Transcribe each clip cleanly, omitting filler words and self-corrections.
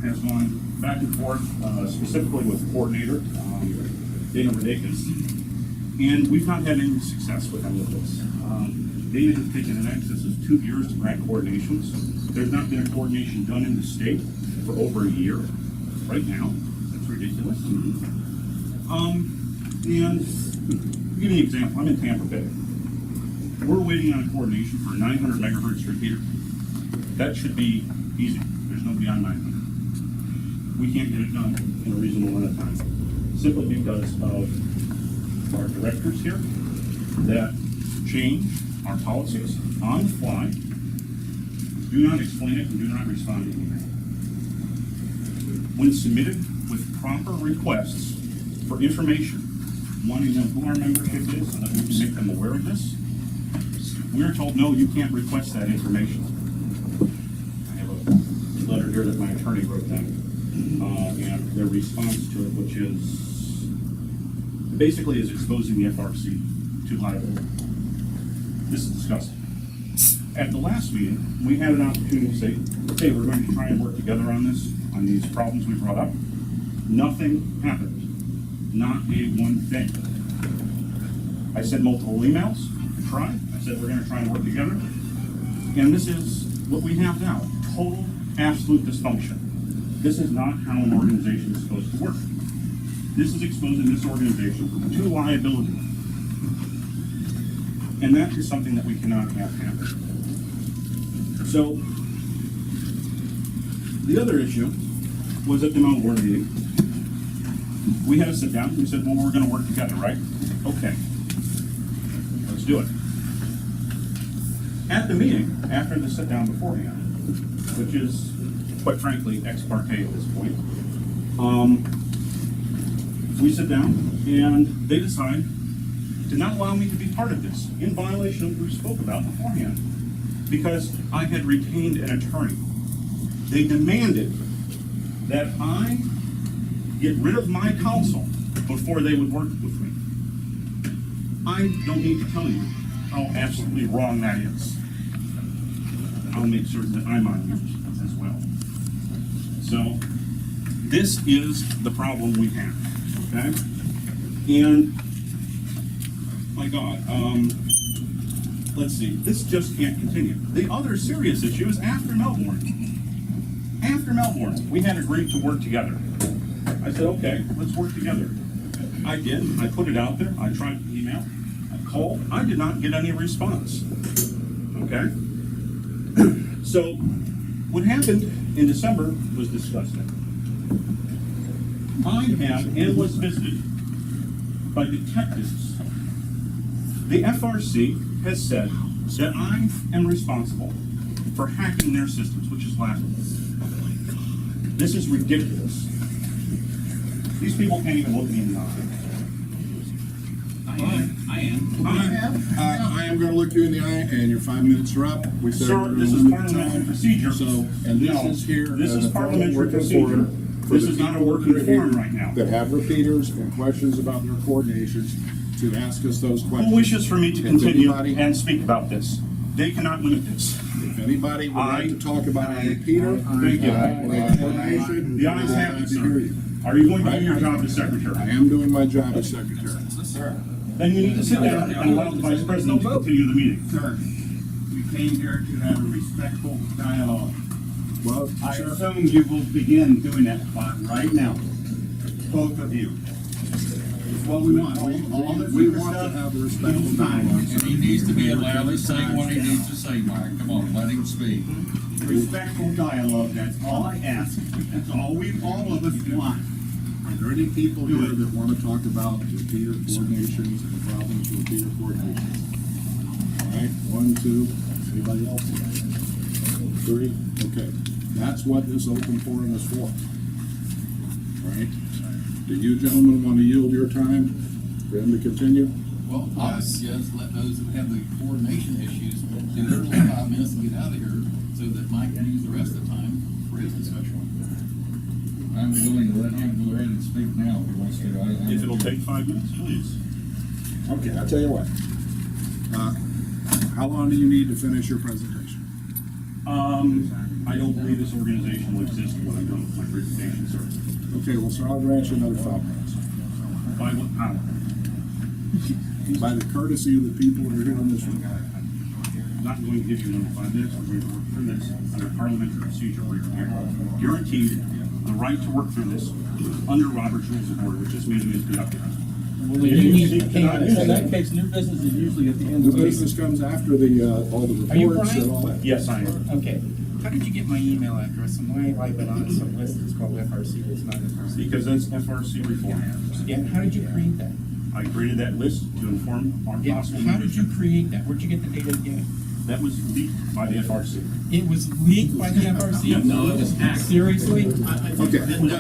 has gone back and forth, specifically with the coordinator, Rodkis, and we've not had any success with any of this. Dana has taken an excess of 2 years to grant coordinations. There's not been a coordination done in the state for over a year right now. That's ridiculous. And to give you an example, I'm in Tampa Bay. We're waiting on a coordination for a 900 megahertz repeater. That should be easy. There's nobody on 900. We can't get it done in a reasonable amount of time, simply because of our directors here that change our policies on the fly, do not explain it, and do not respond to email. When submitted with proper requests for information, wanting to know who our membership is and that we can make them aware of this, we are told, no, you can't request that information. I have a letter here that my attorney wrote them, and their response to it, which is basically is exposing the FRC to liability. This is disgusting. At the last meeting, we had an opportunity to say, hey, we're going to try and work together on this, on these problems we brought up. Nothing happened. Not a one thing. I sent multiple emails to try. I said we're going to try and work together. And this is what we have now. Total, absolute dysfunction. This is not how an organization is supposed to work. This is exposing this organization to liability. And that is something that we cannot have happen. So, the other issue was at the Melbourne meeting. We had to sit down and we said, well, we're going to work together, right? Okay. Let's do it. At the meeting, after the sit down beforehand, which is, quite frankly, ex parte at this point, we sit down and they decide to not allow me to be part of this, in violation of what we spoke about beforehand, because I had retained an attorney. They demanded that I get rid of my counsel before they would work with me. I don't need to tell you how absolutely wrong that is. I'll make certain that I'm on yours as well. So, this is the problem we have, okay? And my God, let's see, this just can't continue. The other serious issue is after Melbourne. After Melbourne, we had agreed to work together. I said, okay, let's work together. I did, I put it out there, I tried to email, I called, I did not get any response, okay? So, what happened in December was disgusting. I had and was visited by detectives. The FRC has said that I am responsible for hacking their systems, which is laughable. This is ridiculous. These people can't even look me in the eye. I am. I am going to look you in the eye, and your 5 minutes are up. We said Sir, this is parliamentary procedure. So, and this No, is here. this is a formal parliamentary working procedure. forum for This the is not a people working that are here forum right now. That have repeaters and questions about their coordinations to ask us those questions. Who wishes for me to If continue anybody- and speak about this? They cannot limit this. If anybody would like to talk about a repeater, Thank you. or coordination, The ayes have glad it, to sir. hear you. Are you going to do your job as secretary? I am doing my job as secretary. Then you need to sit down and allow the vice president to continue the meeting. Sir, we came here to have a respectful dialogue. Well, I sir, assume you will begin doing that right now. Both of you. It's what we want. All this we other want to stuff, have a respectful it's fine. dialogue. And he needs to be allowed to say what he needs to say, Mike. Come on, let him speak. Respectful dialogue, that's all I ask. That's all all of us want. are there any people here that want to talk about repeater coordinations and the problems with repeater coordinations? All right, 1, 2, anybody else? 3, okay. That's what this open forum is for. All right? Do you gentlemen want to yield your time for him to continue? Well, I would suggest let those who have the coordination issues do their little 5 minutes and get out of here so that Mike can use the rest of the time for his discussion. I'm willing to let him go ahead and speak now if he wants to. If it'll take 5 minutes, please. Okay, I'll tell you what. How long do you need to finish your presentation? I don't believe this organization will exist when I'm done with my presentation, sir. Okay, well, so I'll grant you another 5 minutes. By what power? By the courtesy of the people who are here in this room. I'm not going to give you another 5 minutes. We're going to work through this under parliamentary procedure where you're guaranteed the right to work through this under Robert's Rules of Order, which this meeting is conducted. Hang on, in that case, new business is usually at the end The of the business meeting. comes after all the Are you reports Brian? and all that. Yes, I am. Okay, how did you get my email address and why have I been on some list that's called FRC, it's not FRC? Because that's FRC reform. Yeah, and how did you create that? I created that list to inform our Yeah, possible how did you membership. create that? Where'd you get the data again? That was leaked by the FRC. It was leaked by the FRC? No, it was hacked. Seriously? Okay, we're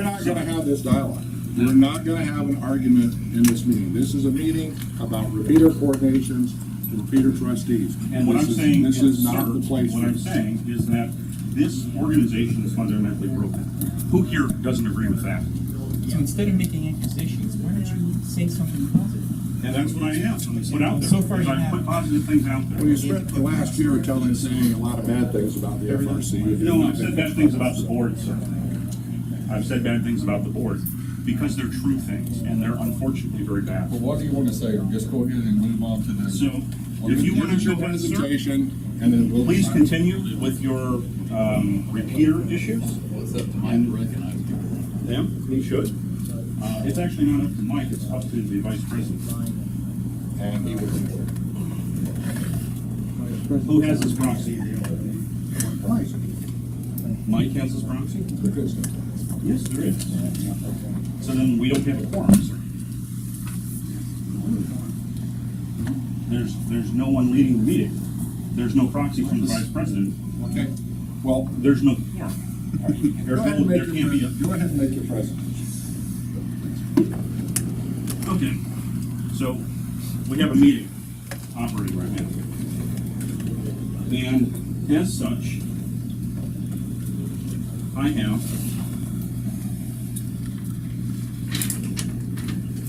not gonna have this dialogue. We're not gonna have an argument in this meeting. This is a meeting about repeater coordinations and repeater trustees. And what I'm This is- saying This is not sir, the place what for I'm this. saying is that this organization is fundamentally broken. Who here doesn't agree with that? So instead of making accusations, why don't you say something positive? And that's what I am. Put out there. So far you I have. put positive sayings out there. Well, you spent the last year saying a lot of bad things about the FRC. You did No, I've nothing. said bad things about the board, sir. I've said bad things about the board because they're true things and they're unfortunately very bad. Well, what do you want to say? Just go ahead and move on to the. So, Well, if you give want us to your go ahead, sir, presentation, and then we'll. please continue with your repeater issues. Well, it's up to Mike to recognize people. Them, he should. It's actually not up to Mike, it's up to the vice president. And he will. Who has his proxy? Mike has his proxy? Yes, there is. So then we don't have a quorum, sir. There's no one leading the meeting. There's no proxy from the vice president. Okay, well, There's no quorum. go ahead and There make can't be your, a. go ahead and make your presentation. Okay, so we have a meeting operating right now. And as such, I have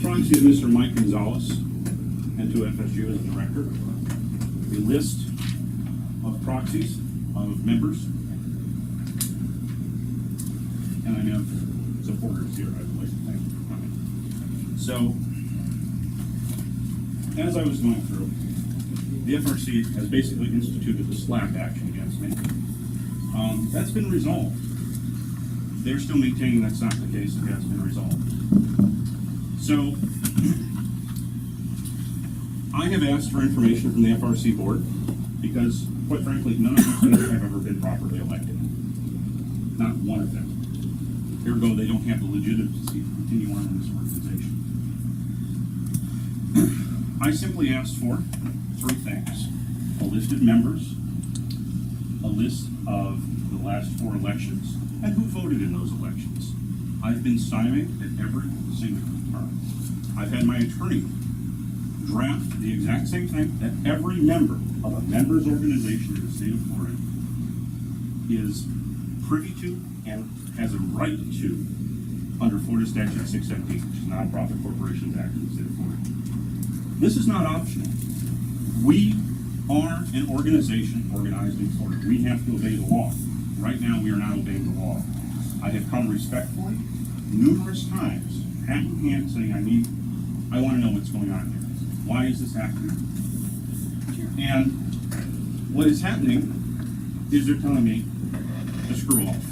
proxy of Mr. Mike Gonzalez and to FSU as the director, a list of proxies of members, and I have supporters here. I would like to thank you for coming. So, as I was going through, the FRC has basically instituted a SLAPP action against me. That's been resolved. They're still maintaining that's not the case. It has been resolved. So, I have asked for information from the FRC board because, quite frankly, none of these have ever been properly elected. Not one of them. Ergo, they don't have the legitimacy to continue on in this organization. I simply asked for 3 things: a list of members, a list of the last 4 elections, and who voted in those elections. I've been stymied at every single turn. I've had my attorney draft the exact same thing that every member of a members organization in the state of Florida is privy to and has a right to under Florida Statute 617, which is Nonprofit Corporations Act in the state of Florida. This is not optional. We are an organization organized in Florida. We have to obey the law. Right now, we are not obeying the law. I have come respectfully, numerous times, hat in hand, saying, I want to know what's going on here. Why is this happening? And what is happening is they're telling me to screw off.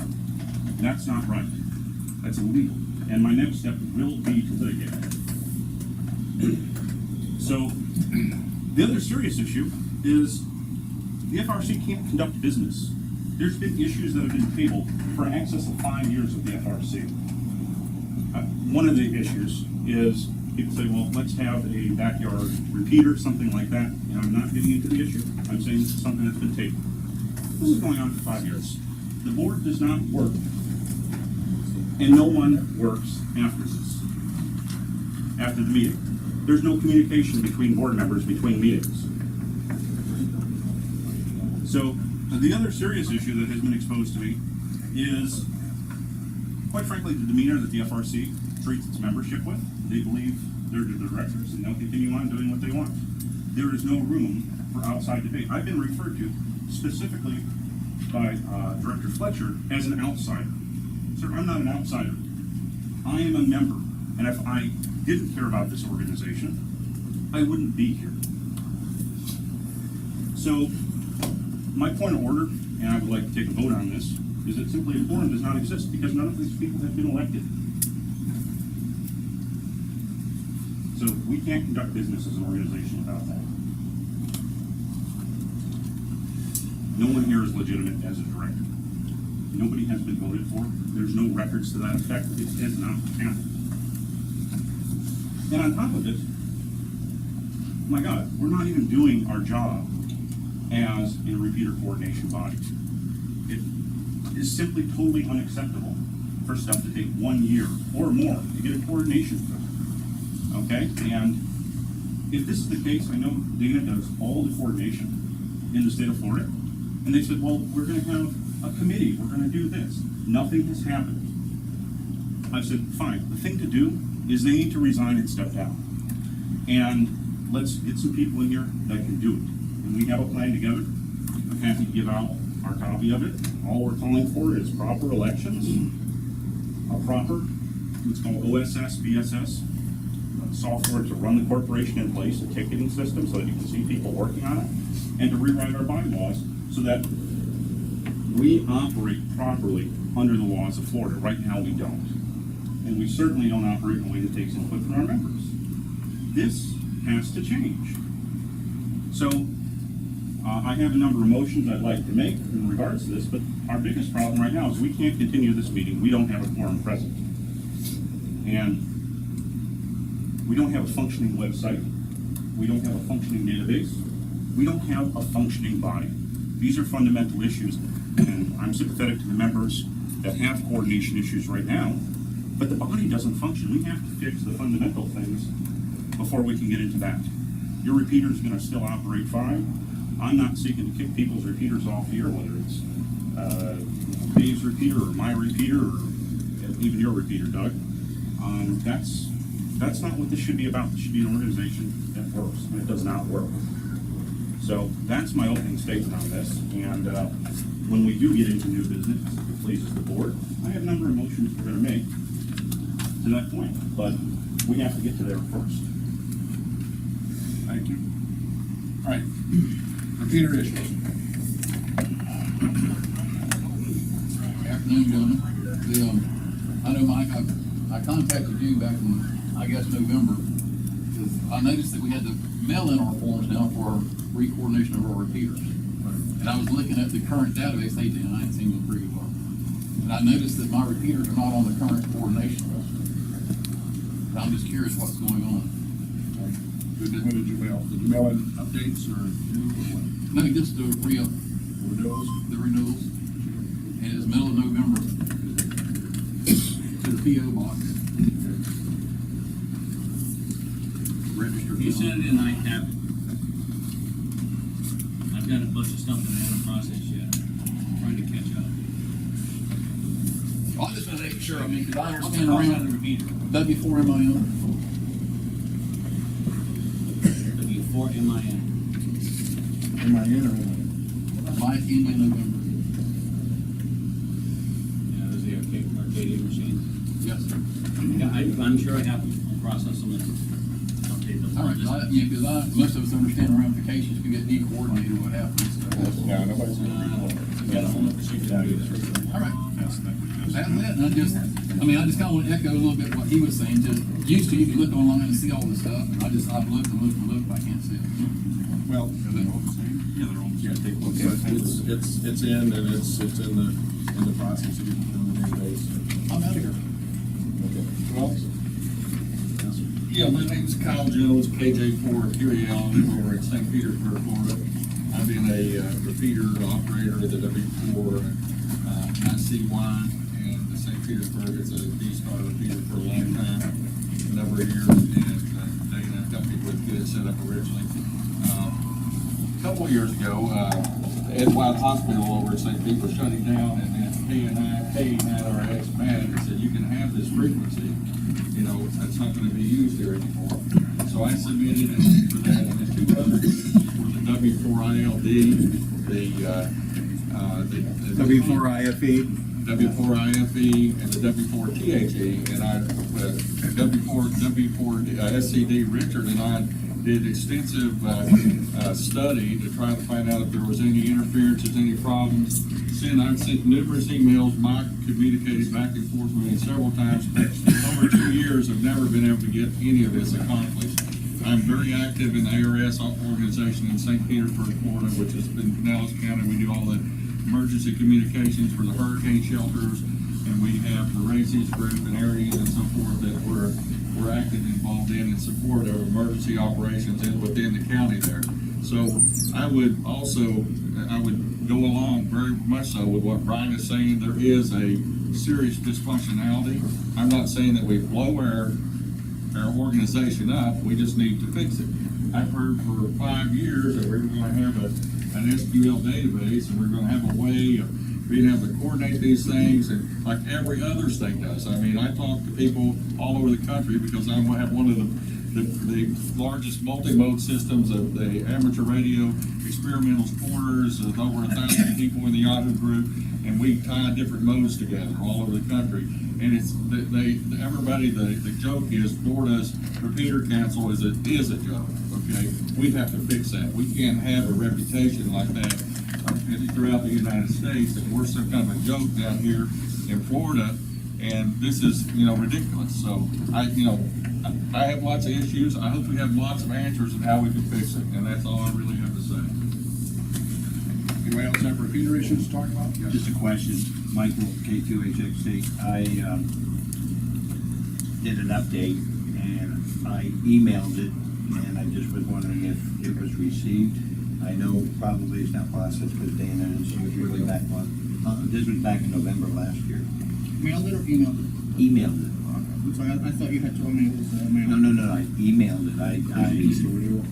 That's not right. That's illegal. And my next step will be to litigate. So, the other serious issue is the FRC can't conduct business. There's been issues that have been tabled for in excess of 5 years of the FRC. One of the issues is people say, well, let's have a backyard repeater, something like that. And I'm not getting into the issue. I'm saying this is something that's been tabled. This is going on for 5 years. The board does not work. And no one works after this, after the meeting. There's no communication between board members between meetings. So the other serious issue that has been exposed to me is, quite frankly, the demeanor that the FRC treats its membership with. They believe they're the directors and they'll continue on doing what they want. There is no room for outside debate. I've been referred to specifically by Director Fletcher as an outsider. Sir, I'm not an outsider. I am a member, and if I didn't care about this organization, I wouldn't be here. So, my point of order, and I would like to take a vote on this, is that simply a quorum does not exist because none of these people have been elected. So we can't conduct business as an organization without that. No one here is legitimate as a director. Nobody has been voted for. There's no records to that effect. It has not happened. And on top of it, my God, we're not even doing our job as a repeater coordination body. It is simply totally unacceptable for stuff to take 1 year or more to get a coordination through. Okay? And if this is the case, I know Dana does all the coordination in the state of Florida. And they said, well, we're going to have a committee. We're going to do this. Nothing has happened. I said, fine. The thing to do is they need to resign and step down. And let's get some people in here that can do it. And we have a plan together. I'm happy to give out our copy of it. All we're calling for is proper elections, a proper, what's called OSS, BSS, software to run the corporation in place, a ticketing system so that you can see people working on it, and to rewrite our bylaws so that we operate properly under the laws of Florida. Right now we don't. And we certainly don't operate in a way that takes input from our members. This has to change. So, I have a number of motions I'd like to make in regards to this, but our biggest problem right now is we can't continue this meeting. We don't have a quorum present. And we don't have a functioning website. We don't have a functioning database. We don't have a functioning body. These are fundamental issues, and I'm sympathetic to the members that have coordination issues right now, but the body doesn't function. We have to fix the fundamental things before we can get into that. Your repeater is going to still operate fine. I'm not seeking to kick people's repeaters off here, whether it's Dave's repeater or my repeater or even your repeater, Doug. That's not what this should be about. This should be an organization that works, and it does not work. So that's my opening statement on this. And when we do get into new business, if it pleases the board, I have a number of motions we're going to make to that point, but we have to get to there first. Thank you. All right, repeater issues. Afternoon, gentlemen. I know, Mike, I contacted you back in, I guess, November, because I noticed that we had to mail in our forms now for our re-coordination of our repeaters. And I was looking at the current database, I ain't seen them pretty well. And I noticed that my repeaters are not on the current coordination list. And I'm just curious what's going on. When did you mail? Did you mail in updates or new or what? No, just the re-up, Renewals? the renewals. And it's middle of November. To the PO box. Registered. You sent it in, I have it. I've got a bunch of stuff that I haven't processed yet. I'm trying to catch up. I just want to make sure, I mean, because I I'll understand send around the repeater. W4 MIM. W4 MIN. Am I in or am Mike in November. Yeah, those are the Arcadia machines. Yes, sir. Yeah, I'm sure I have them. I'll process them and update them. All right, because most of us understand the ramifications if you get decoordinated, what happens. I? No, nobody's We got a whole other procedure to do this. All right. That's it. And I just kind of want to echo a little bit what he was saying. Just used to, you could look online and see all this stuff. And I've looked and looked and looked, but I can't see it. Well, are they all the same? Yeah, they're all Yeah, it's in and it's in the process of doing the database. I'm out of here. Okay. Well, yes, sir. Yeah, my name's Kyle Jones, KJ4 QAL, over at St. Petersburg, Florida. I've been a repeater operator at the W4 ICY and the St. Petersburg. It's a D-Star repeater for a long time, a number of years, and Dana helped me with get it set up originally. A couple of years ago, Edward Hospital over at St. Pete was shutting down, and then KNIRX manager said, you can have this frequency, that's not going to be used here anymore. So I submitted for that, and the two others were the W4 ILD W4IFE. W4IFE and the W4THE, and SCD Richard and I did extensive study to try to find out if there was any interferences, any problems. I've sent numerous emails. Mike communicated back and forth with me several times. Over 2 years, I've never been able to get any of this accomplished. I'm very active in the ARS organization in St. Petersburg, Florida, which is in Pinellas County. We do all the emergency communications for the hurricane shelters, and we have the races group and areas and so forth that we're actively involved in support of emergency operations within the county there. So I would go along very much so with what Brian is saying. There is a serious dysfunctionality. I'm not saying that we blow our organization up, we just need to fix it. I've heard for 5 years that we're going to have an SQL database, and we're going to have a way of being able to coordinate these things, and like every other state does. I mean, I talk to people all over the country because I have one of the largest multi-mode systems of the amateur radio experimental sporters, of over 1,000 people in the Yahoo group, and we tie different modes together all over the country. And it's the joke is Florida's repeater council is a joke. Okay, we have to fix that. We can't have a reputation like that throughout the United States that we're some kind of a joke down here in Florida, and this is ridiculous. So I have lots of issues. I hope we have lots of answers on how we can fix it, and that's all I really have to say. Anybody else have repeater issues to talk about? Yes. Just a question, Michael, K2HXC. I did an update and I emailed it, and I just was wondering if it was received. I know probably it's not processed because Dana is usually back on. This was back in November last year. Mailed it or emailed it? Emailed it. I'm sorry, I thought you had told me it was mailed. No, I emailed it. It's the renewal.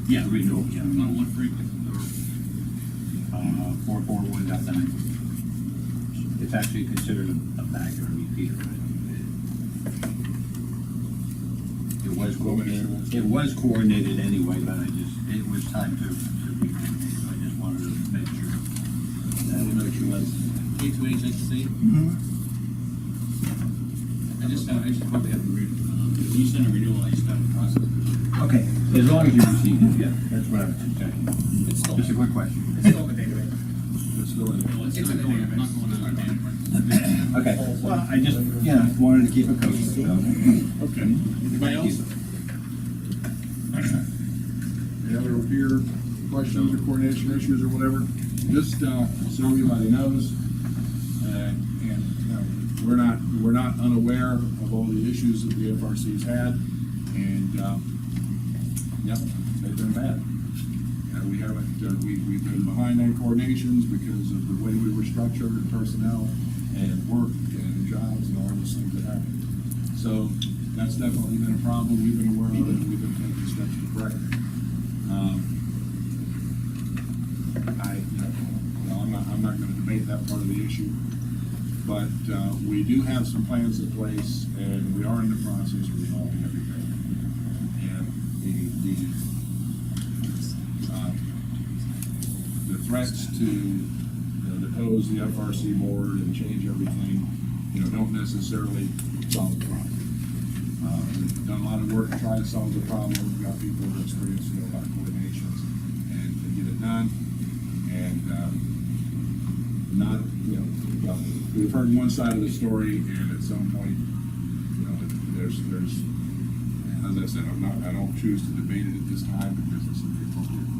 Yeah, renewal, yeah. On what frequency? 441.9. It's actually considered a back or a repeater. It was coordinated. It was coordinated anyway, but it was time to repeat. So I just wanted to make sure that it was. K2HXC? I just probably haven't read it. If you send a renewal, I just got to process it. Okay, as long as you received it, yeah, that's what I was saying. It's still, Just a quick question. It's still in the database. It's still in there. no, it's It's not in the going, database. not going to our database. Okay, well, I just, wanted to keep it kosher, so. Okay. Anybody else? Any other repeater questions or coordination issues or whatever? Just so everybody knows, and we're not unaware of all the issues that the FRC's had, and they've been bad. We haven't we've been behind on coordinations because of the way we were structured and personnel and work and jobs and all those things that happen. So that's definitely been a problem. We've been aware of it, and we've been taking steps to correct it. I'm not going to debate that part of the issue, but we do have some plans in place, and we are in the process of resolving everything. And the threats to depose the FRC board and change everything, don't necessarily solve the problem. We've done a lot of work to try to solve the problem. We've got people who experience a lot of coordinations and to get it done. And we've heard one side of the story, and at some point, there's as I said, I don't choose to debate it at this time because it's inappropriate.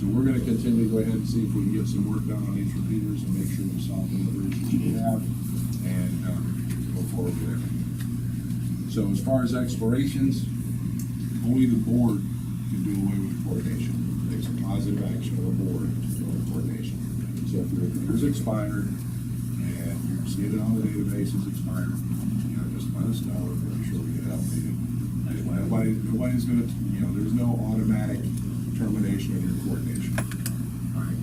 So we're going to continue to go ahead and see if we can get some work done on these repeaters and make sure we solve the other issues we have, and go forward with everything. So as far as explorations, only the board can do away with coordination. It takes a positive action of the board to do coordination. So if your repeater's expired and you see it on the database is expired, just let us know and make sure we get it updated. Nobody's going to, there's no automatic termination of your coordination. All right.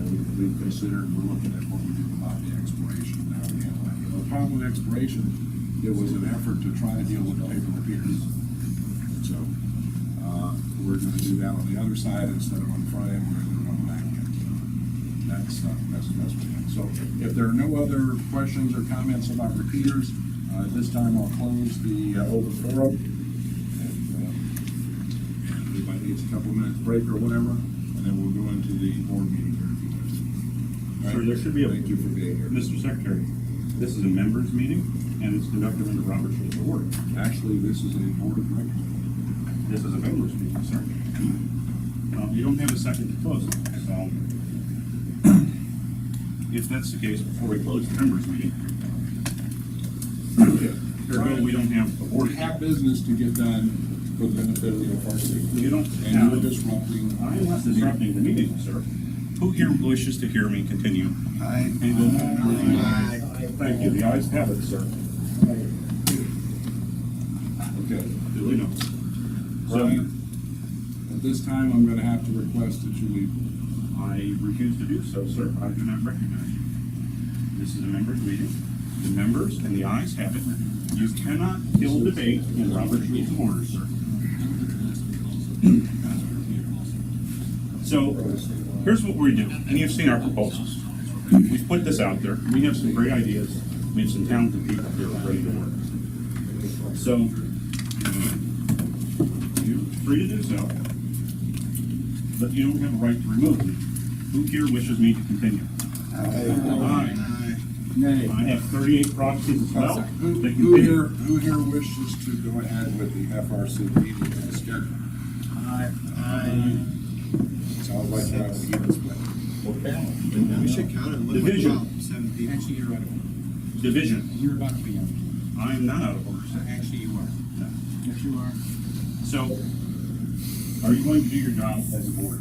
And we've considered, we're looking at what we do about the expiration. Now we handle that. The problem with expiration, it was an effort to try to deal with the paper repeaters. So we're going to do that on the other side instead of on the front end. We're going to do it on the back end. that's fine. So if there are no other questions or comments about repeaters, this time I'll close the open forum. And anybody needs a couple minutes break or whatever, and then we'll go into the board meeting here. Sir, there should be a. Thank you for being here. Mr. Secretary, this is a members' meeting, and it's conducted under Robert's Rules of Order. Actually, this is a board of directors. This is a members' meeting, sir. You don't have a second to close it, so. If that's the case, before we close the members' meeting. Ergo, we don't have a board. We have business to get done for the benefit of the FRC. You don't And have. you're disrupting. I am not disrupting the meeting, sir. Who here wishes to hear me continue? Aye. Thank you. The ayes have it, sir. Okay. Duly noted. Brian, at this time, I'm gonna have to request that you leave. I refuse to do so, sir. I do not recognize you. This is a members' meeting. The members and the ayes have it. You cannot kill debate in Robert's Rules of Order, sir. So, here's what we do, and you've seen our proposals. We've put this out there. We have some great ideas. We have some talented people here ready to work. So, you're free to do so, but you don't have a right to remove me. Who here wishes me to continue? Aye. Nay. I have 38 proxies as well. Who They who continue. here wishes to go ahead with the FRC meeting as scheduled? Sounds like we're having an even split. We should count it. Look like Division. about 7 people. Actually, you're out of order. Division. You're about to be out of order. I am not out of order, sir. Actually, you are. No. Yes, you are. So, are you going to do your job as a board?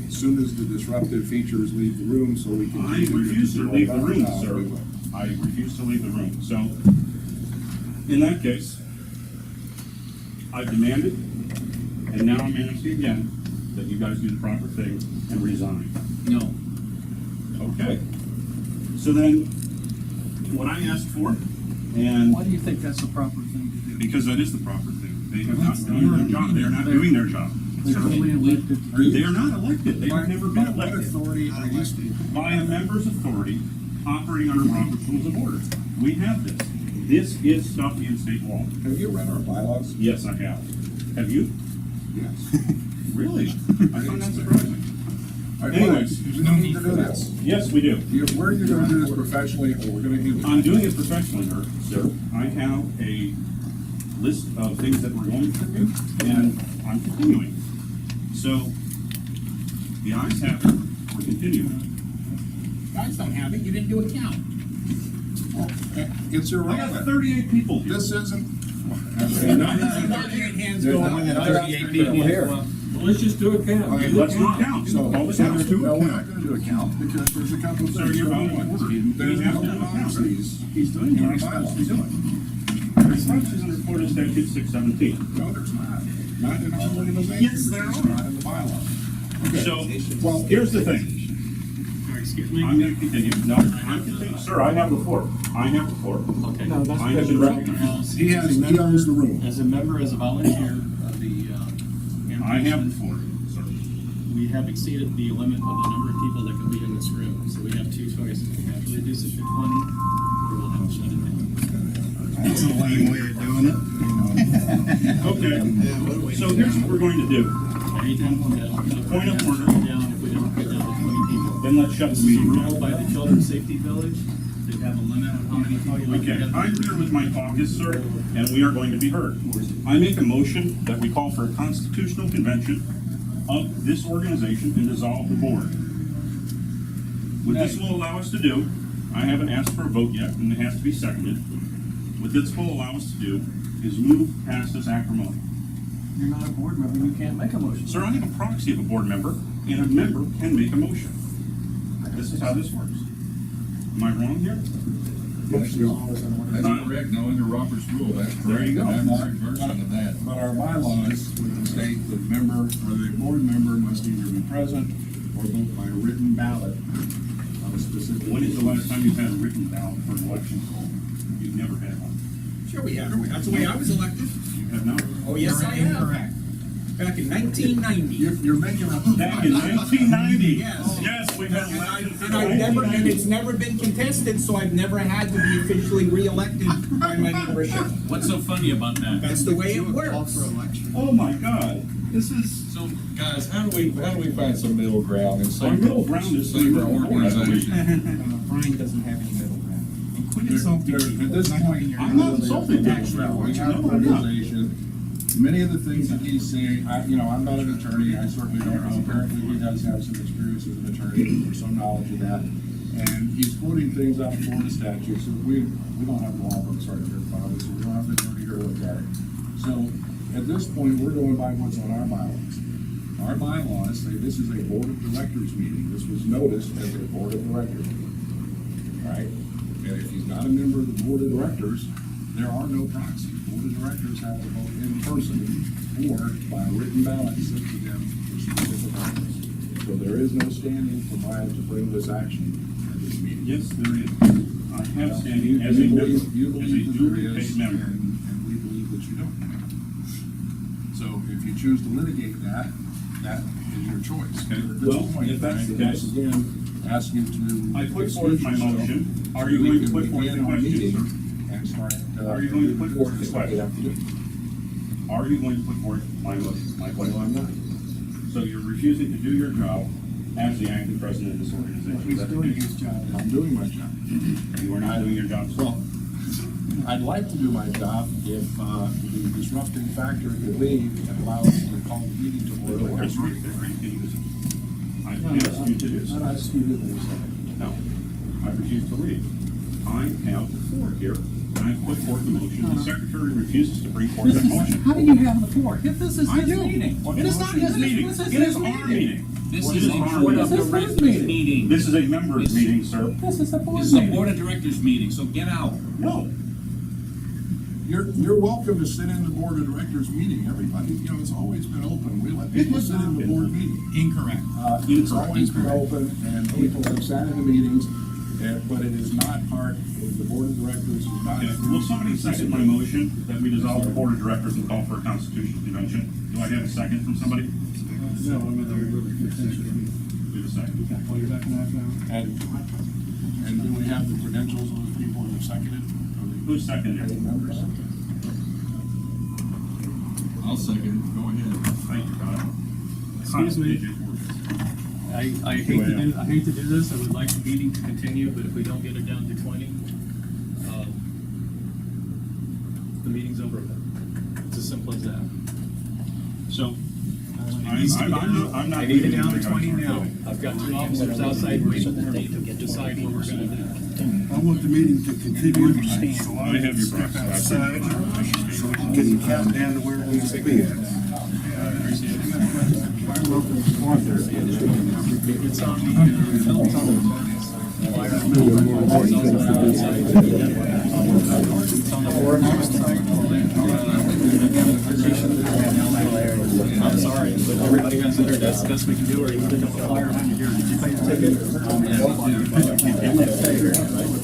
As soon as the disruptive features leave the room, so we can. I refuse to leave the room, sir. We will. I refuse to leave the room. So, in that case, I've demanded, and now I'm asking again, that you guys do the proper thing and resign. No. Okay. So then, what I asked for, and Why do you think that's the proper thing to do? because that is the proper thing, they have not done their job, they are not doing their job. They're only elected. They are not elected, they have never been By what elected. authority are you speaking? By a member's authority operating under Robert's Rules of Order. We have this. This is stuff in state law. Have you read our bylaws? Yes, I have. Have you? Yes. Really? I find that surprising. All right, Anyways. there's no need to do this. Yes, we do. We're either gonna do this professionally, or we're gonna do it. I'm doing it professionally, sir. I have a list of things that we're going to do, and I'm continuing. So, the ayes have it, we're continuing. Guys don't have it, you didn't do a count. It's I got irrelevant. 38 people here. This isn't. Hands There's go more up. than 38 people here. Well, let's just do a count. Okay, Let's do a count. So, All the so counts. there's no, we're not gonna do a count, because there's a couple of Sir, things. you're going out of on. order. There's You have no to have a count. policies. He's doing what he's supposed to be doing. There's proxies under Florida Statute 617. No, there's not. Not in our organization. Yes, there It's are. not in the bylaw. Okay. So, Well, here's the thing. Excuse me? I'm gonna continue. No, I'm continuing. Sir, I have the floor. I have the floor. Okay. No, that's I have been recognized. he owns the room. As a member, as a volunteer of the, I have the floor, sir. we have exceeded the limit of the number of people that can be in this room. So we have two choices. We have to reduce it to 20, or we'll have to shut it down. That's a lame way of doing it. Okay. So here's what we're going to do. Anytime that, Point of order. down, if we don't get down to 20 people. Then let's shut This the is a meeting rule down. by the Children's Safety Village. They have a limit on how many people you let Okay, together. I'm here with my caucus, sir, and we are going to be heard. I make a motion that we call for a constitutional convention of this organization and dissolve the board. What this will allow us to do, I haven't asked for a vote yet, and it has to be seconded. What this will allow us to do is move past this acrimony. You're not a board member, you can't make a motion. Sir, I am a proxy of a board member, and a member can make a motion. This is how this works. Am I wrong here? That's correct, no, under Robert's rule, that's correct. There you go. That's the right version of that. But our bylaws state the member, or the board member must either be present or vote by written ballot on a specific. When is the last time you've had a written ballot for an election? You've never had one. Sure we have. That's the way I was elected. You have not? Oh, yes, I have. Okay, back in 1990. You're making up. Back in 1990. Yes. Yes, we've had And elections. it's never been contested, so I've never had to be officially reelected by my membership. What's so funny about that? That's the way it works. Oh my God, this is. So, guys, how do we find some middle ground and Our save middle ground is save our the organization? Brian doesn't have any middle ground. And quit insulting people. At this point, I'm not insulting you. we have an No, I'm not. organization. Many of the things that he's saying, I'm not an attorney, I certainly don't know. Apparently, he does have some experience as an attorney, or some knowledge of that. And he's quoting things out of Florida statutes, so we don't have the law books right here, probably, so we don't have the attorney here to look at it. So, at this point, we're going by what's on our bylaws. Our bylaws say this is a board of directors meeting. This was noticed as a board of directors meeting. Right? And if he's not a member of the board of directors, there are no proxies. Board of directors have to vote in person or by a written ballot sent to them for specific items. So there is no standing for Brian to bring this action at this meeting. Yes, there is. I have standing as a member, as a duly paid member. And we believe that you don't. So if you choose to litigate that, that is your choice. Okay. At this Well, point, if that's the Brian, once case- again, ask you to. I put forth my excuse yourself motion. Are so you we going to can put forth begin the our question, meeting sir? And start. Are you going to put forth the That's what we have to do. Are you going to put forth my motion, my Well, question? I'm not. So you're refusing to do your job as the acting president of this organization? He's doing his job. I'm doing my job. You are not doing your job, sir. Well, I'd like to do my job if the disrupting factor could leave and allow us to call the meeting to order. I asked you to do so. I asked you to do this. No, I refuse to leave. I have the floor here, and I put forth the motion. The secretary refuses to bring forth that motion. How do you have the floor? If this is I his do. meeting. It is not his meeting. This is It is his our meeting. This It is a our board of meeting. directors meeting. This is a members' meeting, sir. This is a board This is a meeting. board of directors meeting, so get out. No. You're welcome to sit in the board of directors meeting, everybody. You know, it's always been open. We let people sit in the board meeting. Incorrect. It's always been open and people have sat in the meetings, but it is not part of the board of directors. Is not. Okay. Will somebody second my motion that we dissolve the board of directors and call for a constitutional convention? Do I have a second from somebody? No, I'm in the Give a second. And do we have the credentials of the people who have seconded? Who seconded it? Members? I'll second. Go ahead. Thank you, Todd. Excuse me. I hate to do this, I would like the meeting to continue, but if we don't get it down to 20, the meeting's over. It's as simple as that. So, I'm not. I need it down to 20 now. I've got 3 officers outside waiting for me to decide what we're gonna do. I want the meeting to continue, so I have your step process. outside, so we can get the count down to where we need to be at. It's on me. It's on the flyer. It's on the board. I'm sorry, but everybody has their, that's the best we can do, or you can pick up the flyer when you're here. Did you pay the ticket?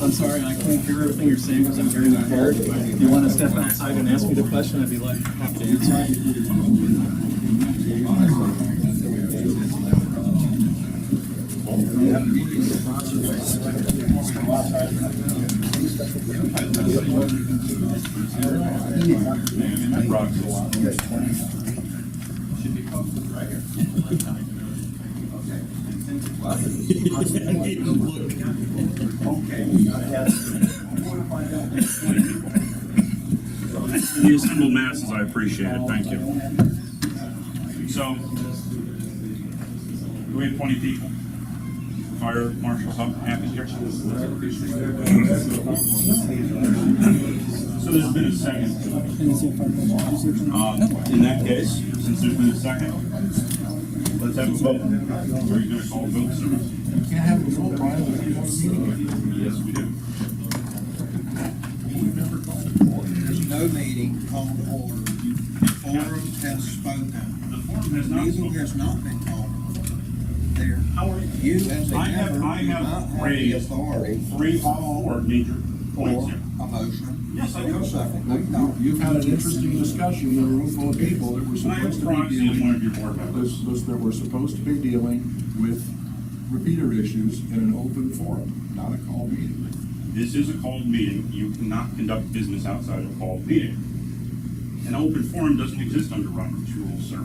I'm sorry, I can't hear everything you're saying because I'm hearing impaired. If you want to step outside and ask me the question, I'd be like, happy to answer. The assembled masses, I appreciate it, thank you. So, do we have 20 people? Fire Marshal's happy here? So there's been a second. In that case, since there's been a second, let's have a vote. Are you gonna call a vote, sir? Can't have a vote, Brian. Yes, we do. There's no meeting called to order. The forum has spoken. The forum has not Meeting spoken. has not been called. They there. How are you? You as a I member do not have have the raised authority three to call or four major points for here. a motion. Yes, I for do. a second. No, you don't. You've had an interesting discussion with a room full of people that were And I have supposed a to be proxy as one of dealing, your board members. that were supposed to be dealing with repeater issues in an open forum, not a call meeting. This is a called meeting. You cannot conduct business outside of a called meeting. An open forum doesn't exist under Robert's rules, sir.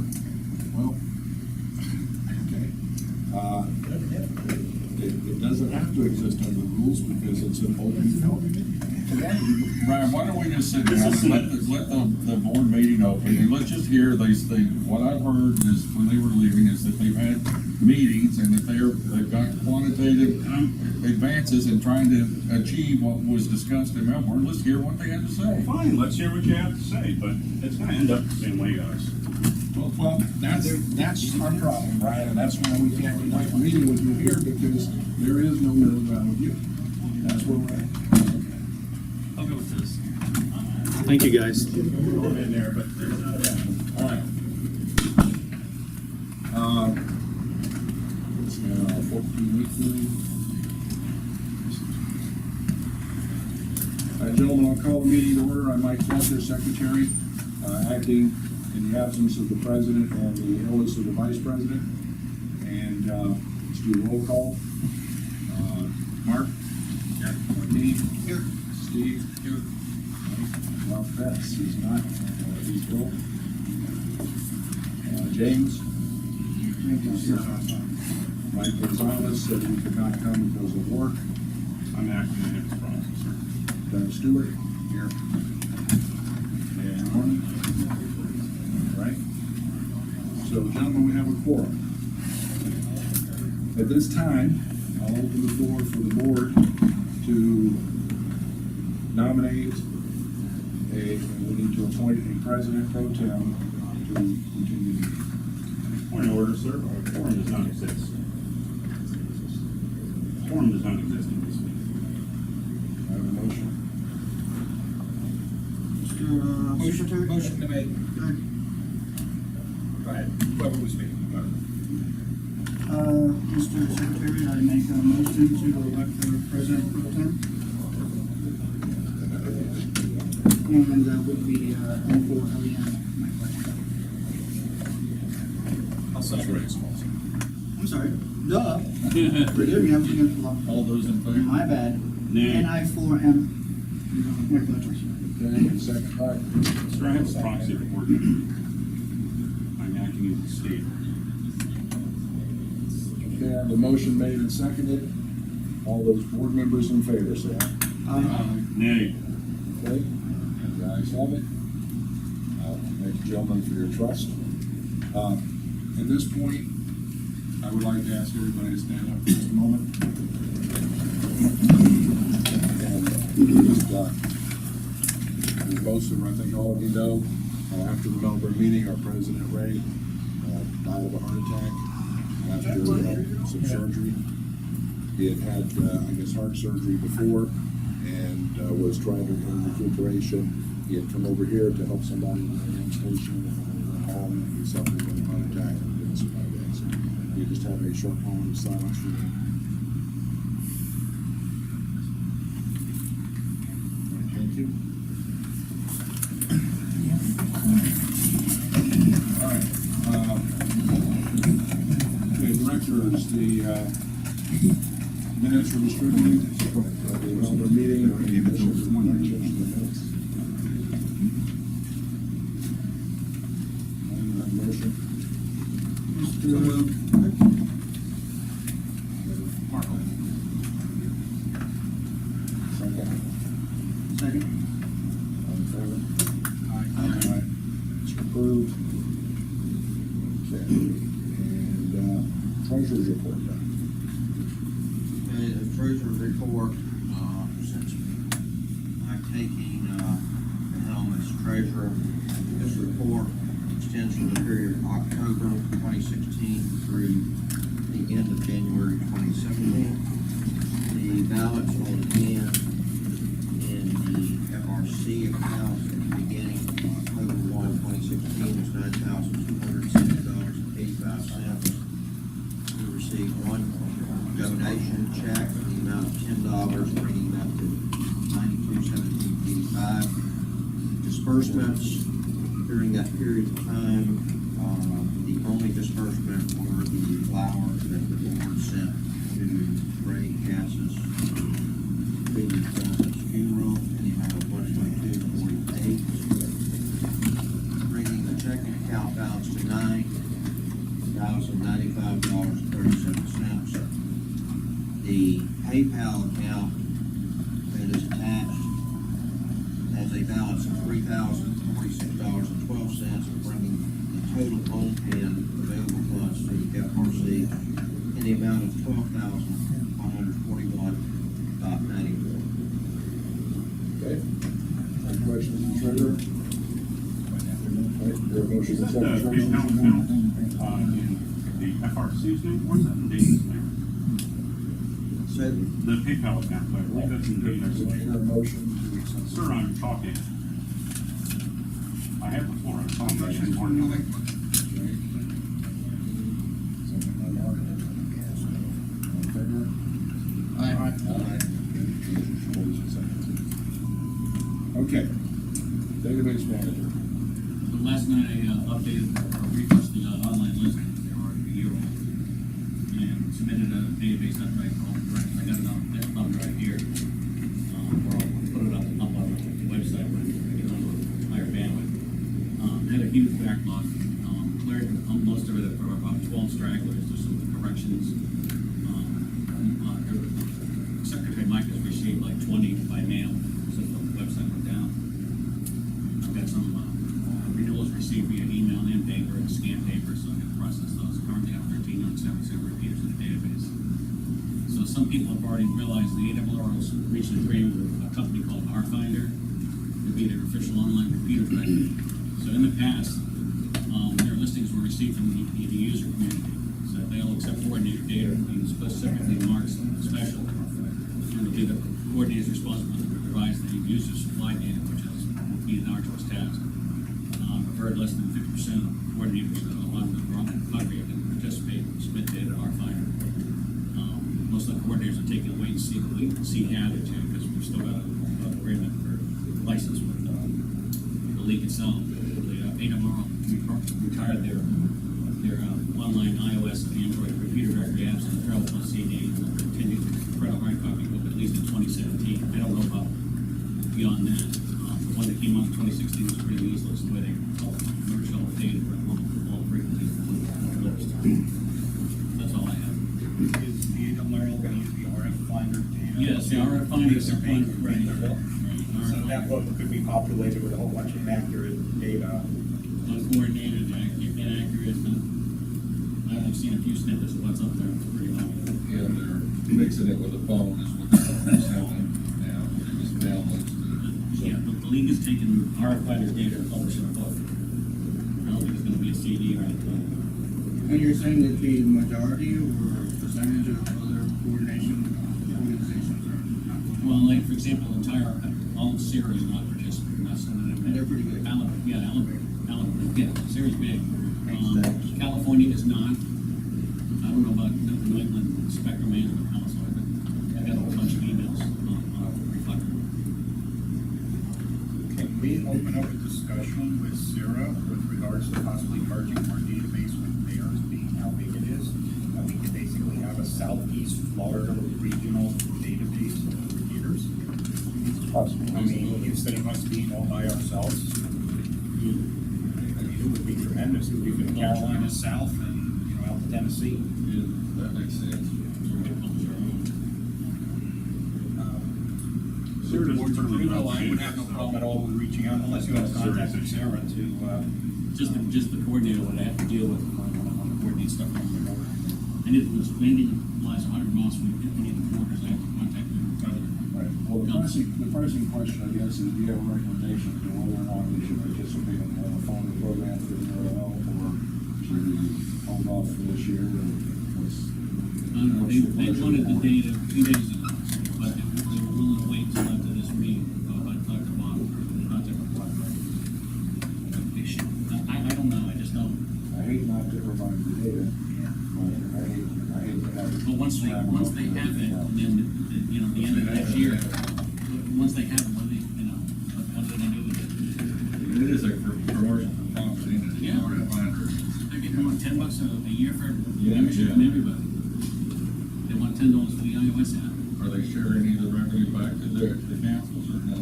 Well, okay. It doesn't have to exist under rules because it's an open forum. Brian, why don't we just sit down and let the board meeting open, and let's just hear these things. What I've heard is, when they were leaving, is that they've had meetings and that they've got quantitative advances in trying to achieve what was discussed in Melbourne. Let's hear what they had to say. Fine, let's hear what you have to say, but it's gonna end up the same way, guys. Well, that's our problem, Brian, and that's why we can't conduct a meeting with you here, because there is no middle ground with you. That's where we're at. I'll go with this. Thank you, guys. In there, but there's not a. All right. It's now 14:18. All right, gentlemen, I'll call the meeting to order. I'm Mike Fletcher, secretary, acting in the absence of the president and the illness of the vice president. And let's do a roll call. Mark? Here. Joaquin? Here. Steve? Here. Ralph Betts, he's not, he's ill. James? Mike Gonzalez said he could not come because of work. I'm acting in this process, sir. Stewart? Here. And Horn? All right. So, gentlemen, we have a quorum. At this time, I'll open the floor for the board to nominate we need to appoint a president pro tem to continue the meeting. Point of order, sir. A quorum does not exist. A quorum does not exist in this meeting. I have a motion. Motion to make. Go ahead, whoever was speaking. Mr. Secretary, I make a motion to elect the president pro tem. And that would be M4 Eliana, my question. I'll second it. I'm sorry, duh. Forgive me, I'm thinking of law. All those in favor? My bad. Nay. And I4M. Mike Fletcher. Okay, second by. Sir, I have a proxy of the board member. I'm acting in the state. Okay, I have a motion made and seconded. All those board members in favor, say aye. Nay. Okay, the ayes have it. Thank you, gentlemen, for your trust. At this point, I would like to ask everybody to stand up for just a moment. And just, as most of them, I think all of you know, after the Melbourne meeting, our president, Ray, died of a heart attack after some surgery. He had had, I guess, heart surgery before and was trying to in recuperation. He had come over here to help somebody with an amputation, and when he went home, he suffered a heart attack and didn't survive that. So we just have a short moment of silence for him. Thank you. All right. Okay, directors, the minutes were distributed. The Melbourne meeting. Or any additions to the minutes? Motion. Second. Second. All in favor? Aye. It's approved. Okay. And treasurer's report done. Okay, the treasurer's report, since I'm taking the helm as treasurer, this report extends from the period of October 2016 through the end of January 2017. The balance on hand in the FRC account at the beginning of October 1, 2016 was $9,260.85. The received one donation check in the amount of $10, bringing that to $92,1785. Disbursements during that period of time, the only disbursement were the flowers that the board sent to Ray Cass's funeral in the amount of $122.48, bringing the checking account balance to $9,095.37. The PayPal account that is attached has a balance of $3,046.12, bringing the total on-hand available funds to the FRC in the amount of $12,141.94. Okay. Any questions from the treasurer? Okay, your motion is Is that second, the treasurer. PayPal account, in the FRC's name, or is that in Dana's name? So, The PayPal account, I believe that's in Dana's Is name. there a motion to accept? Sir, I'm talking. I have the floor, I'm talking. Motion for no. Second by Mark. All in favor? Aye. Okay. Database manager. So last night I updated or refreshed the online list, there are a year old, and submitted a database update called direct. I got it on desktop right here. Or I'll put it up on the website when we get on a higher bandwidth. Had a huge backlog. Cleared most of it for about 12 stragglers. There's some corrections. Secretary Mike has received like 20 by mail since the website went down. I've got some renewals received via email and paper and scanned paper, so I can process those. Currently have 1377 repeaters in the database. So some people have already realized the AWR has reached an agreement with a company called RFinder to be their official online repeater record. So in the past, their listings were received from the user community. So they'll accept coordinator data being specifically marked special. And it'll be the coordinators responsible to revise the user supply data, which will be an arduous task. I've heard less than 50% of coordinators that are on the country can participate and submit data to RFinder. Most of the coordinators are taking a wait and see attitude because we've still got an agreement for license with the league itself. The AWR retired their online iOS and Android computer record apps and Travel Plus CD and will continue to print a hard copy book at least in 2017. I don't know about beyond that. The one that came out in 2016 was pretty useless the way they merged all the data for all frequently closed. That's all I have. Is the AWR going to use the RF Finder data? Yes, the RF Finder is right. So that book could be populated with a whole bunch of inaccurate data. Uncoordinated, inaccurate. I've seen a few snippets of what's up there. It's pretty long. Yeah, they're mixing it with a phone is what they're selling now, and just downloads it. Yeah, but the league is taking RF Finder's data and publishing a book. I don't think it's gonna be a CD or anything. And you're saying that the majority or percentage of other coordination organizations are not? Well, like, for example, all of Syria is not participating, that's something that. And they're pretty good. Syria's big. California is not. I don't know about New England Spectrum Management Council, but I got a whole bunch of emails on Reflector. Can we open up a discussion with Sarah with regards to possibly merging our database with theirs, being how big it is? And we could basically have a Southeast Florida regional database of repeaters. Possible. I mean, instead of us being all by ourselves, it would be tremendous. It would be from the Carolinas south and, out to Tennessee. Yeah, that makes sense. Sir, does it certainly I would have no problem at all with reaching out unless you have contact with Sarah to, Just the coordinator would have to deal with coordinate stuff on the board. And if it was anything lies 100 miles from any of the borders, I have to contact them. Right. Well, the pricing question, I guess, is do you have a recommendation to whether or not we should participate in the phone program for the URL, or should we hold off for this year? They wanted the data 2 days ago, but they were willing to wait until after this meeting, I talked to Bob, contact with Bob. I don't know, I just don't. I hate not to provide the data, but I hate But once they have it, and then, you know, the end of next year, once they have it, what do they, you know, how do they do with it? It is a commercial property, and it's Yeah. already planned. They're getting what, $10 a year for Yeah, membership yeah. from everybody. They want $10 for the iOS app. Are they sharing any of the revenue back to the councils or no?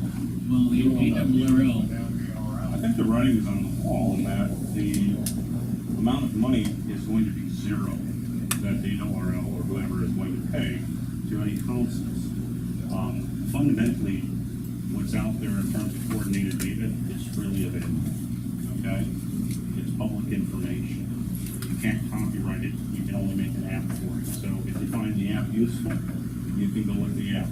Well, the AWRL, I think the writing is on the wall that the amount of money is going to be zero that the NORL or whoever is going to pay to any councils. Fundamentally, what's out there in terms of coordinated data is freely available, okay? It's public information. You can't copyright it, you can only make an app for it. So if you find the app useful, you can go with the app.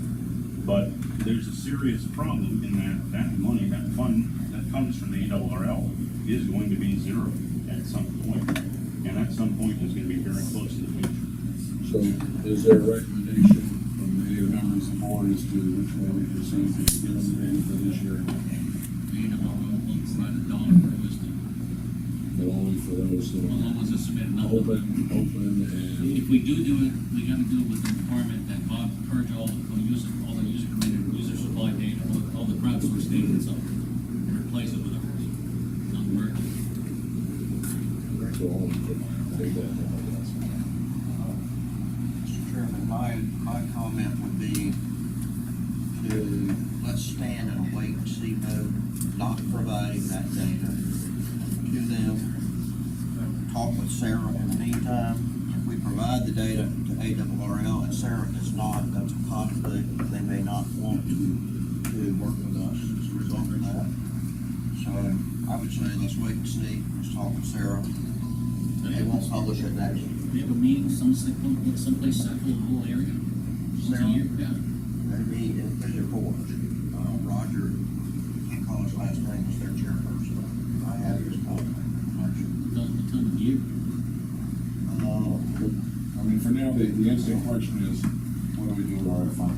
But there's a serious problem in that money, that fund that comes from the NORL is going to be zero at some point. And at some point is going to be very close to the future. So is there a recommendation from any of the members of the board as to which way we proceed to give them the data for this year? the AWRL will provide a dollar for listing. But only for those that Well, the ones that submit nothing. open, and. If we do it, we gotta do it with the requirement that Bob purge all the user created, user supply data, all the crowdsourced data and stuff, and replace it with ours. Non-merged. So I'll take that. Mr. Chairman, my comment would be to let's stand in a wait and see mode, not providing that data to them. Talk with Sarah in the meantime. If we provide the data to ARRL and Sarah does not, that's a conflict. They may not want to work with us as a result of that. So I would say let's wait and see. Let's talk with Sarah. They won't publish it next. We have a meeting someplace central in the whole area. Once a year, yeah. Maybe in Fletcher. Roger, I can't call his last name, is their chairperson. I have his contact. Done the time of year. I mean, for now, the instant question is, what do we do with our fund?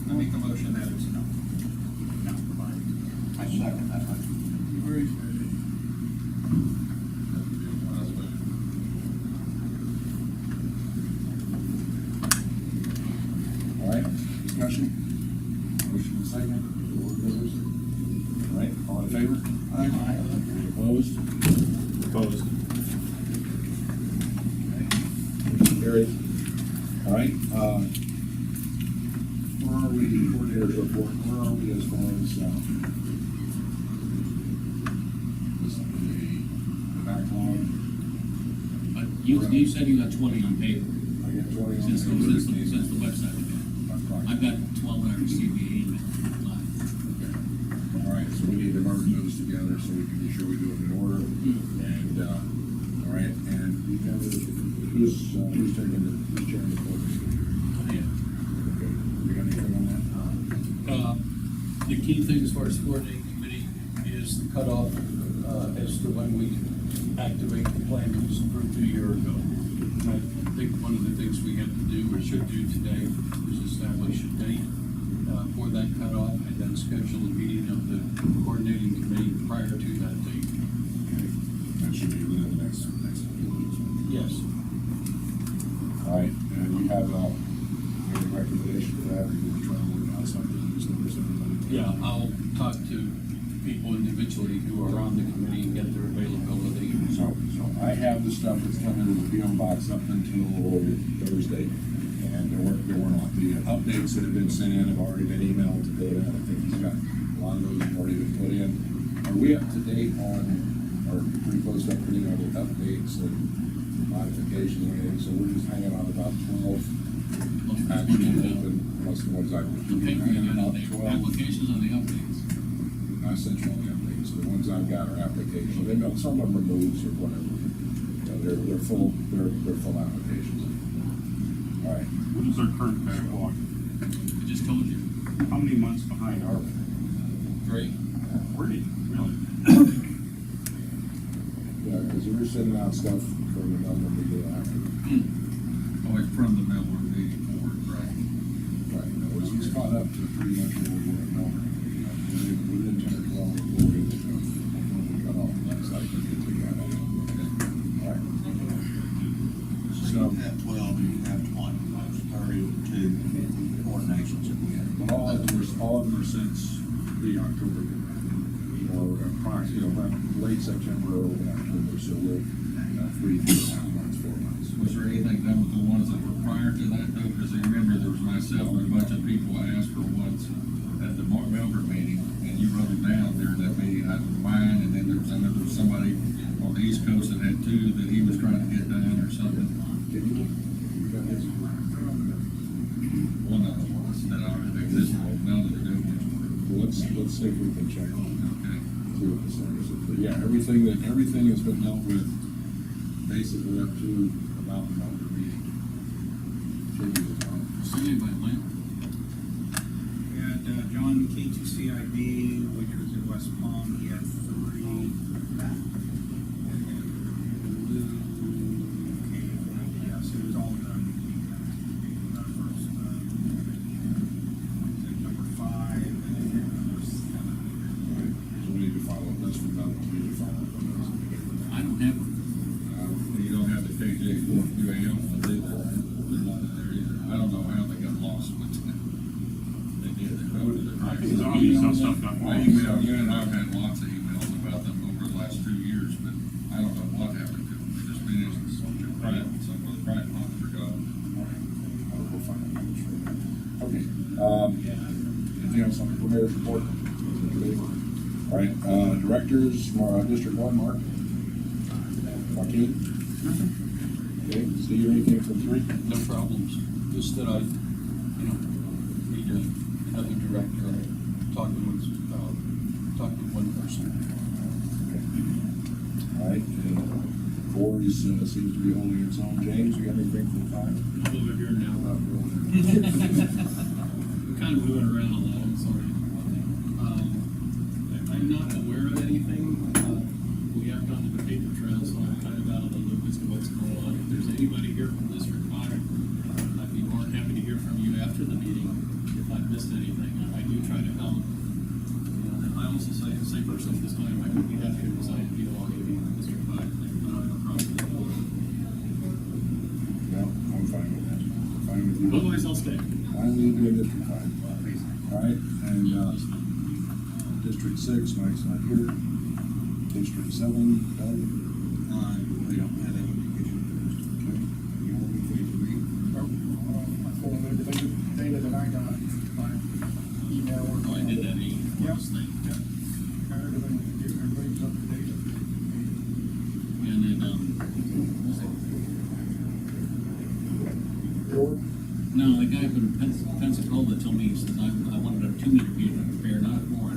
I make the motion that it's not provided. I second that motion. All right, discussion? Motion and second, board members? All right, all in favor? Aye. Any opposed? Opposed? Carried. All right, where are we, coordinators report, where are we as far as, the backlog? But you said you got 20 on paper, I got 20 on since the paper. website began. I've got 12 when I received the email. All right, so we need to merge those together so we can be sure we do it in order. And, all right, and you got who's taking who's chairing the board? Okay, you got anything on that? The key thing as far as coordinating committee is the cutoff, as to when we activate the plan that was approved a year ago. And I think one of the things we have to do, or should do today, is establish a date, for that cutoff, and then schedule a meeting of the coordinating committee prior to that date. Okay, that should be within the next few weeks. Yes. All right, and you have, any recommendation for that, or you trying to work out something, just notice everybody? Yeah, I'll talk to people individually who are on the committee and get their availability. So I have the stuff that's coming in the PO box up until Thursday, and there were not. The updates that have been sent in have already been emailed to Dana. I think he's got a lot of those have already been put in. Are we up to date on, or pretty close to up to date on the updates and modifications and anything? So we're just hanging on about 12 actually open, plus the ones I've been Okay, we hanging got on the 12. applications on the updates. I sent you all the updates. The ones I've got are applications. They know some of them are moves or whatever. You know, they're full applications. All right. What is our current backlog? I just told you. How many months behind are we? 3. Really? Yeah, because we were sending out stuff from the Melbourne the day after. Oh, it's from the Melbourne meeting forward, right? Right. No, he's caught up to pretty much what we were at Melbourne. Within 10 or 12 recordings of when we cut off last night, we could take that off. Okay. All right. So you have 12, and you have be October, or approximately, late September, early October, so we're 3.5 months, 4 months. Was there anything done with the ones that were prior to that though? Because I remember there was myself and a bunch of people asked for ones at the Melbourne meeting, and you wrote them down during that meeting. I was mine, and then there was another somebody on the East Coast that had two that he was trying to get done or something. Can you got this? One of them was that already existed, none of the new ones. Well, let's see if we can check on that. Okay. See what the status is. But yeah, everything has been dealt with basically up to about the Melbourne meeting. So anyway, Lynn, And, John, K2CIB, which was in West Palm, he had 3. And then Blue, okay, yeah, so it was all done. First, number 5, and then number 7. So we need to follow up. That's from Melbourne. We need to follow up on those. I don't have, You don't have the KJ4 UAL ones either. They're not in there either. I don't know how they got lost, but they did. They go to the right. Some stuff got I lost. emailed you, and I've had lots of emails about them over the last 2 years, but I don't know what happened to them. They just finished some of the private ones are gone. We'll find out. Okay, anything else on the mayor's report? All right, directors, District 1, Mark? Joaquin? Okay, Steve, anything from 3? No problems, just that I, need another director, talk to one person. All right, and 4 is, seems to be holding its own. James, you got anything from 5? I'm over here now. I'm kind of moving around a lot, I'm sorry. I'm not aware of anything. We have gone to the paper trail, so I'm kind of out of the loop as to what's going on. If there's anybody here from District 5, I'd be more than happy to hear from you after the meeting if I've missed anything. I do try to help. And I also say, same person this time, I would be happy to resign if you all give me District 5. I don't have a problem. No, I'm fine with that. Fine with you. Otherwise, I'll stay. Fine with you doing District 5. All right, and, District 6, Mike's not here. District 7, Doug? We don't have any issues. Okay. You have anything for me? Data that I got by email or. Oh, I did that last thing. Everybody's up to date. And then, no, the guy from Pensacola told me, he says, I wanted a 2-meter meter repair, not more.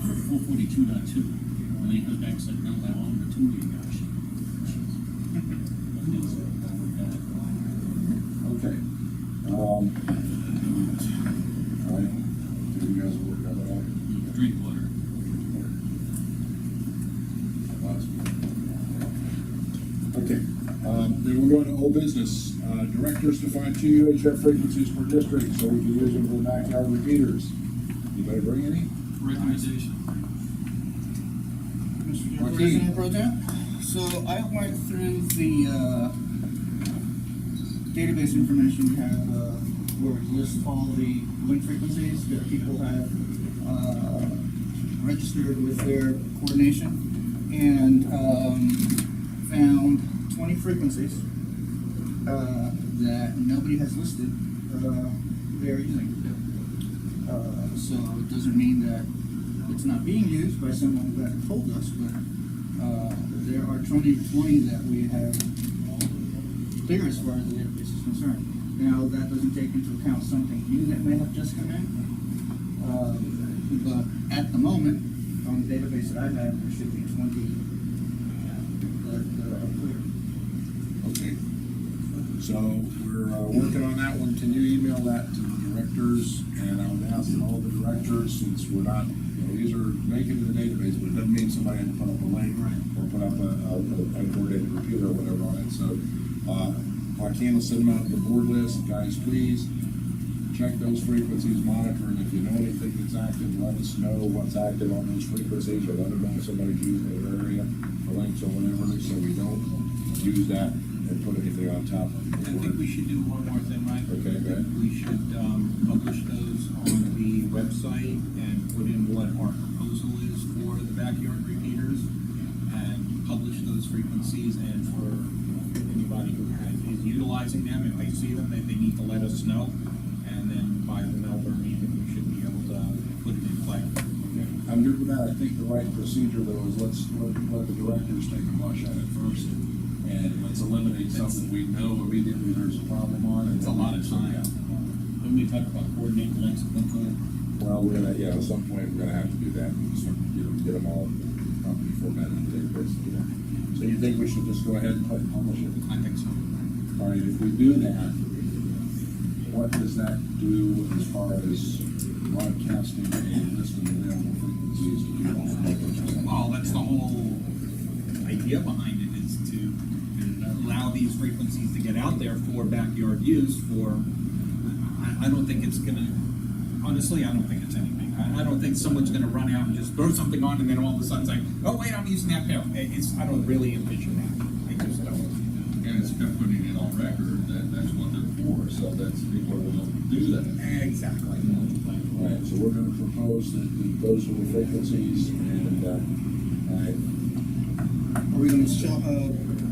For 442.2, and then he goes back and said, no, I want a 2-meter meter. Okay. All right. Do you guys work that out? Drink water. Okay, then we're going to old business. Directors define 2 UHF frequencies per district, so we can use them for the backyard repeaters. Anybody bring any? Recommendation. Mr. Joaquin. President Pro Tem, so I went through the, database information we have, where we list all the link frequencies that people have, registered with their coordination, and, found 20 frequencies, that nobody has listed, they're using. So it doesn't mean that it's not being used by someone that told us, but, there are 20 that we have clear as far as the database is concerned. Now, that doesn't take into account something new that may have just come in. But at the moment, on the database that I have, there should be 20 that are clear. Okay. So we're working on that one. Can you email that to the directors? And I would ask all the directors, since we're not, these are making the database, but it doesn't mean somebody had to put up a link or put up a coordinated computer or whatever on it. So, Joaquin will send them out to the board list. Guys, please check those frequencies, monitor, and if you know anything that's active, let us know what's active on those frequencies, or let them know if somebody's using their area for links or whatever, so we don't use that and put anything on top of it. I think we should do one more thing, Mike. Okay, go ahead. We should, publish those on the website and put in what our proposal is for the backyard repeaters, and publish those frequencies, and for anybody who is utilizing them, if they see them, they need to let us know, and then by the Melbourne meeting, we should be able to put it in play. I'm good with that. I think the right procedure though is let the directors take a blush at it first, and let's eliminate something we know immediately there's a problem on. It's a lot of time. When we talk about coordinating links at one point. Well, we're gonna, yeah, at some point, we're gonna have to do that, and start, get them all properly formatted in the database. So you think we should just go ahead and publish it? I think so. All right, if we do that, what does that do as far as broadcasting a list of available frequencies to people? Well, that's the whole idea behind it, is to allow these frequencies to get out there for backyard use for, I don't think it's gonna, honestly, I don't think it's anything. I don't think someone's gonna run out and just throw something on and then all of a sudden say, oh wait, I'm using that pair. I don't really envision that. I just don't. And it's kind of putting it on record that that's what they're for, so that's people will do that. Exactly. All right, so we're gonna propose that those are the frequencies, and, all right. Are we gonna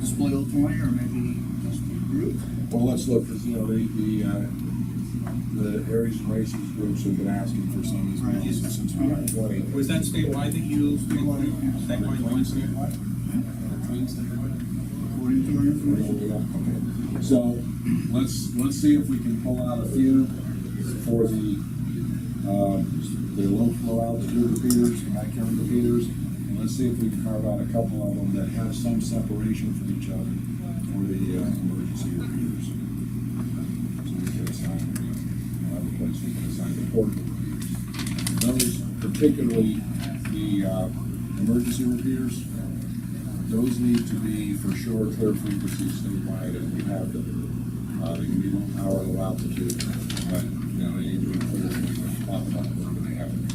display all 20, or maybe just a group? Well, let's look, because, the Aries and Races groups have been asking for some of these releases since we got 20. Was that statewide that you used? Statewide Wednesday? According to our information. Okay. So, let's see if we can pull out a few for the low flow altitude repeaters, the backyard repeaters, and let's see if we can carve out a couple of them that have some separation from each other for the emergency repeaters. So we can assign, we'll have a place we can assign the portable repeaters. Those, particularly the emergency repeaters, those need to be for sure clear frequencies statewide, and we have them. They can be low power, low altitude, but they need to be clear frequencies. Talk about where they have to be.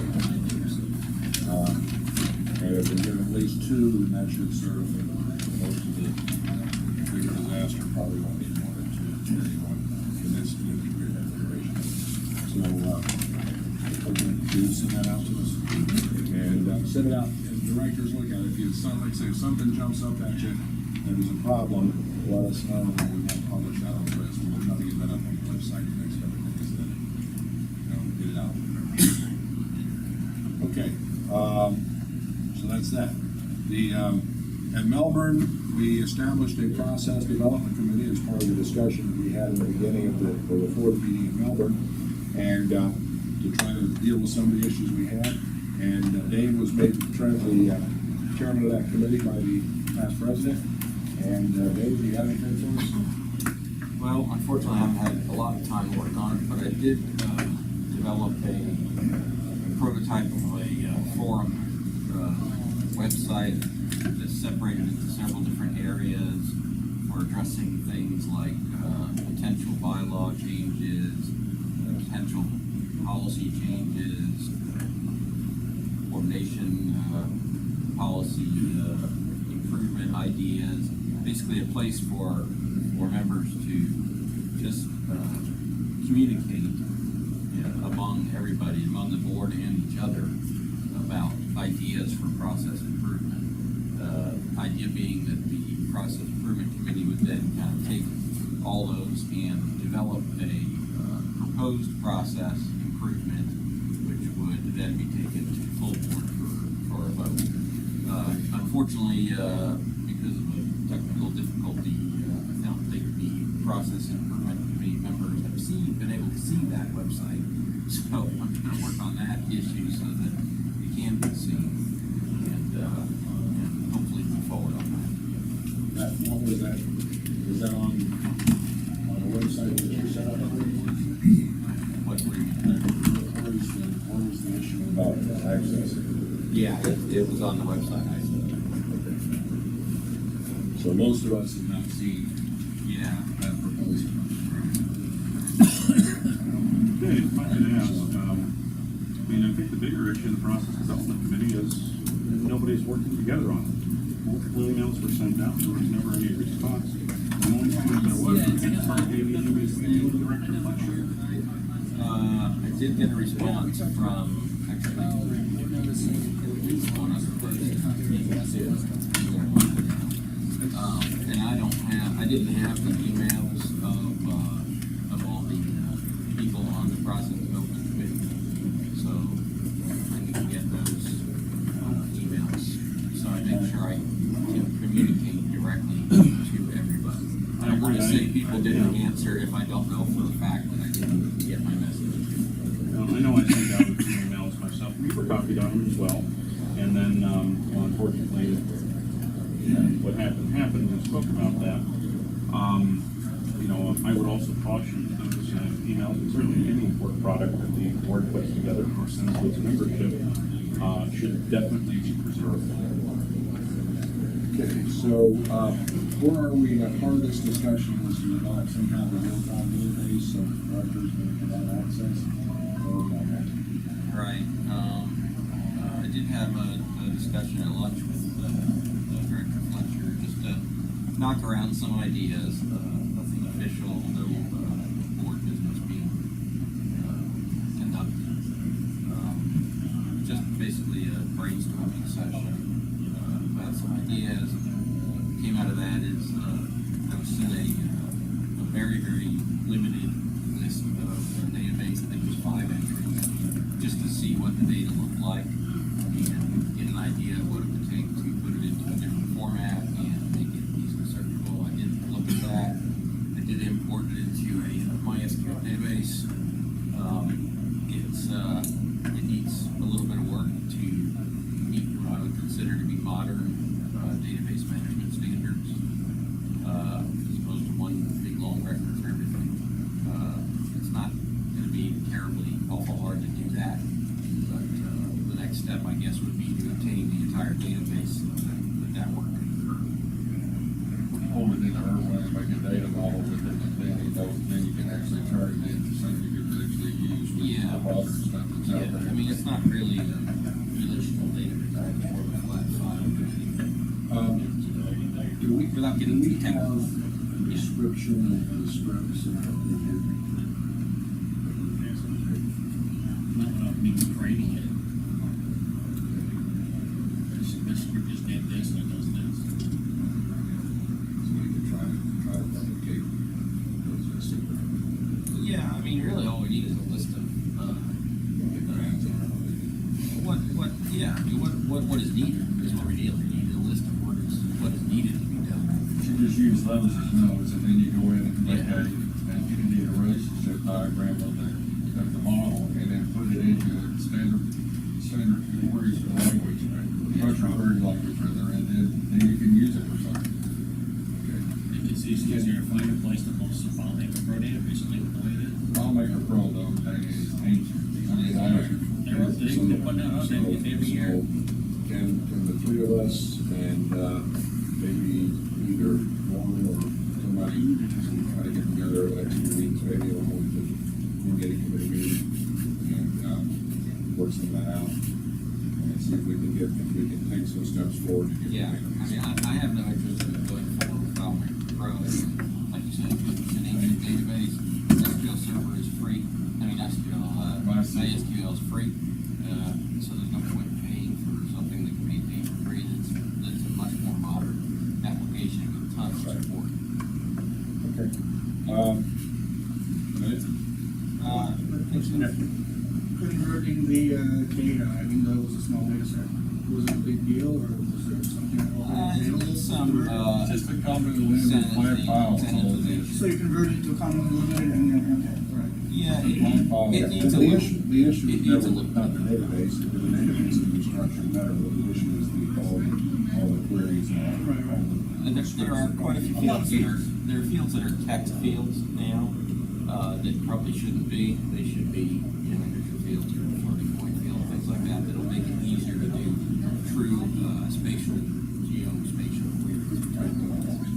And if we get at least two, then that should serve most of the bigger disaster. Probably won't need more than two anyone in this degree of configuration. So we're going to send that out to us, and send it out. And directors look at it. If you like say something jumps up at you, and there's a problem, let us know, and we won't publish that on the list. We'll try to get that up on the website the next couple of days, then get it out. Okay, so that's that. At Melbourne, we established a process development committee as part of the discussion that we had in the beginning of before the meeting in Melbourne, and to try to deal with some of the issues we had. And Dave was made the chairman of that committee by the past president. And Dave, do you have anything for us? Well, unfortunately, I haven't had a lot of time to work on it, but I did develop a prototype of a forum website that's separated into several different areas for addressing things like potential bylaw changes, potential policy changes, coordination policy improvement ideas. Basically a place for members to just communicate among everybody, among the board and each other, about ideas for process improvement. Idea being that the process improvement committee would then kind of take all those and develop a proposed process improvement, which would then be taken to full board for a vote. Unfortunately, because of a technical difficulty, I don't think the process improvement committee members have been able to see that website. So I'm going to work on that issue so that it can be seen, and hopefully move forward on that. What was that? Was that on the website that you set up? What were you? What was the issue about access? Yeah, it was on the website. So most of us have not seen that proposal. Okay, if I could ask, I think the bigger issue in the process development committee is nobody's working together on it. Multiple emails were sent out, there was never any response. We only I did get a response from, actually, one of the and I didn't have the emails of all the people on the process development committee. So I can get those emails. So I make sure I can communicate directly to everybody. I don't want to say people didn't answer if I don't know for a fact that I didn't get my message. I know I sent out a few emails myself. We were copied on them as well. And then, well, unfortunately, what happened, we spoke about that. You know, I would also caution those emails, and certainly any work product that the board puts together or sends to its membership should definitely be preserved. Okay, so, where are we, part of this discussion was to develop some kind of a real-time database, so directors can have access. Right. I did have a discussion at lunch with Director Fletcher, just to knock around some ideas. Nothing official, no board business being conducted. Just basically a brainstorming session. About some ideas. Came out of that is I was sent a very, very limited list of a database. I think it was 5 entries, just to see what the data looked like and get an idea of what it would take to put it into a different format and make it easily searchable. I did look at that. I did import it into a MySQL database. It needs a little bit of work to meet what I would consider to be modern database management standards, as opposed to one big long record for everything. It's not going to be terribly awful hard to do that, but the next step, I guess, would be to obtain the entire database that work could occur. Hold it in Irvine, make a data model with it, and then you can actually turn it into something you can actually use with the modern stuff that's out there. I mean, it's not really a relational database, it's more of a flat file. Without getting Do we too technical. have a description of the scripts and what they do? Not without me creating it. This script just did this and it does this. So we can try to replicate those. Yeah, I mean, really all we need is a list of, what is needed is what we need. We need a list of what is needed to be done. You just use those as nodes, and then you go in and make and you can need a relationship diagram of the model, and then put it into a standard queries for language, right? Structured query language, rather, and then you can use it for something. Okay. It's easier to find a place that most of FileMaker Pro database will leave it the way it is. FileMaker Pro, though, thing is ancient. I mean, They're putting that out there every year. Can the three of us and maybe either one or somebody try to get together at next few weeks, maybe along with the getting committee meeting and work some of that out and see if we can take some steps forward to get. Yeah, I mean, I have no interest in going forward with FileMaker Pro. Like you said, it's an ancient database. SQL Server is free. I mean, MySQL is free. So there's no point in paying for something that can be paid for free that's a much more modern application with tons of support. Okay. Converting the data, I mean, that was a small data set. Was it a big deal, or was there something already available? Just a commonly limited flat file. So you convert it to a commonly limited and then, okay, right. Yeah, The it needs a little. issue It is needs never a little. not the database, because the database can be structured better, but the issue is all the queries and all the. And there are quite a few fields there are fields that are text fields now, that probably shouldn't be. They should be, integer fields or floating point fields, things like that, that'll make it easier to do true, spatial, geospatial queries.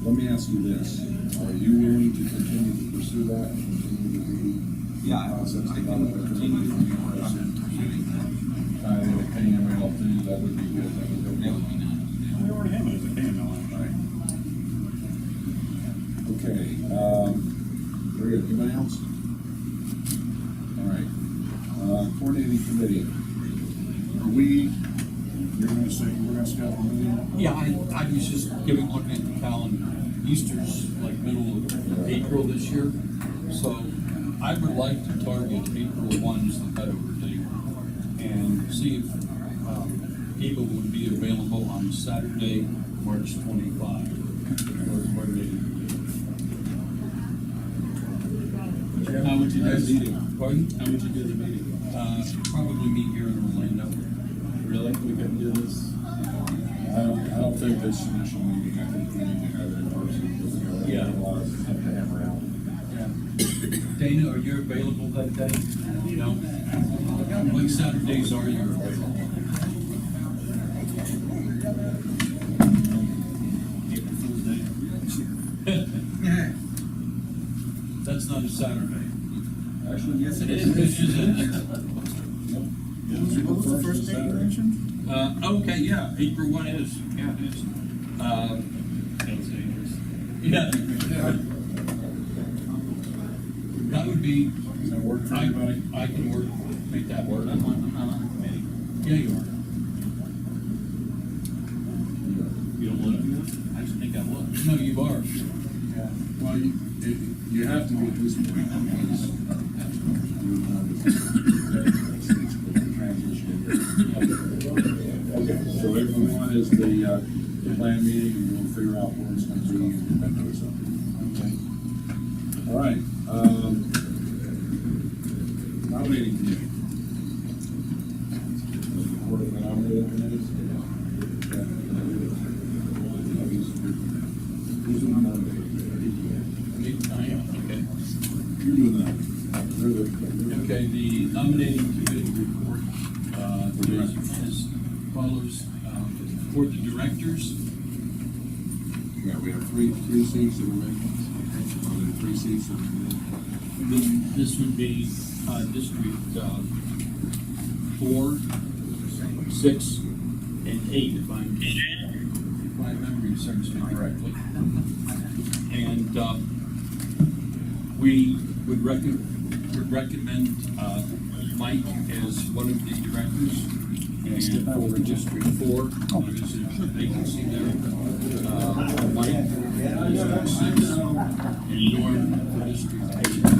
Let me ask you this, are you willing to continue to pursue that and continue to be? Yeah, I can continue to work on pursuing that. In a KML too, that would be good. That would be nice. We already have it as a KML, right? Okay, Very good. Anybody else? All right. Coordinating committee. Are we, you're gonna say we're gonna schedule a meeting? Yeah, I was just looking at the calendar. Easter's like middle of April this year. So I would like to target April 1 as the cutover date and see if people would be available on Saturday, March 25. How would you do the meeting? Pardon? How would you do the meeting? Probably meet here in Orlando. Really? We couldn't do this? I don't think this initial meeting, I think we need to have it in person. Yeah. Have to hammer out. Yeah. Dana, are you available that day? No? What Saturdays are you available? April Fool's Day. That's not a Saturday. Actually, yes, it Is is. What was the first date you mentioned? Okay, yeah, April 1 is, yeah, it is. Sounds dangerous. Yeah. That would be, Does that work for anybody? I can work, make that work. I'm not on the committee. Yeah, you are. You don't want to be on? I just think I would. No, you are. Well, you have to be at this point because okay, so everyone is the plan meeting and we'll figure out where it's going to be and that kind of stuff. Okay. All right. Nominating committee. Board of the nominating committees? Who's the nominating? I am, okay. You're doing that. Okay, the nominating committee report, is as follows, for the directors, Yeah, we have three seats that are vacant. Three seats that are vacant. this would be, District, 4, 6, and 8, if my memory serves me correctly. And, we would recommend, Mike as one of the directors. And for District 4, there's a vacancy there. Mike is on 6, and Norm for District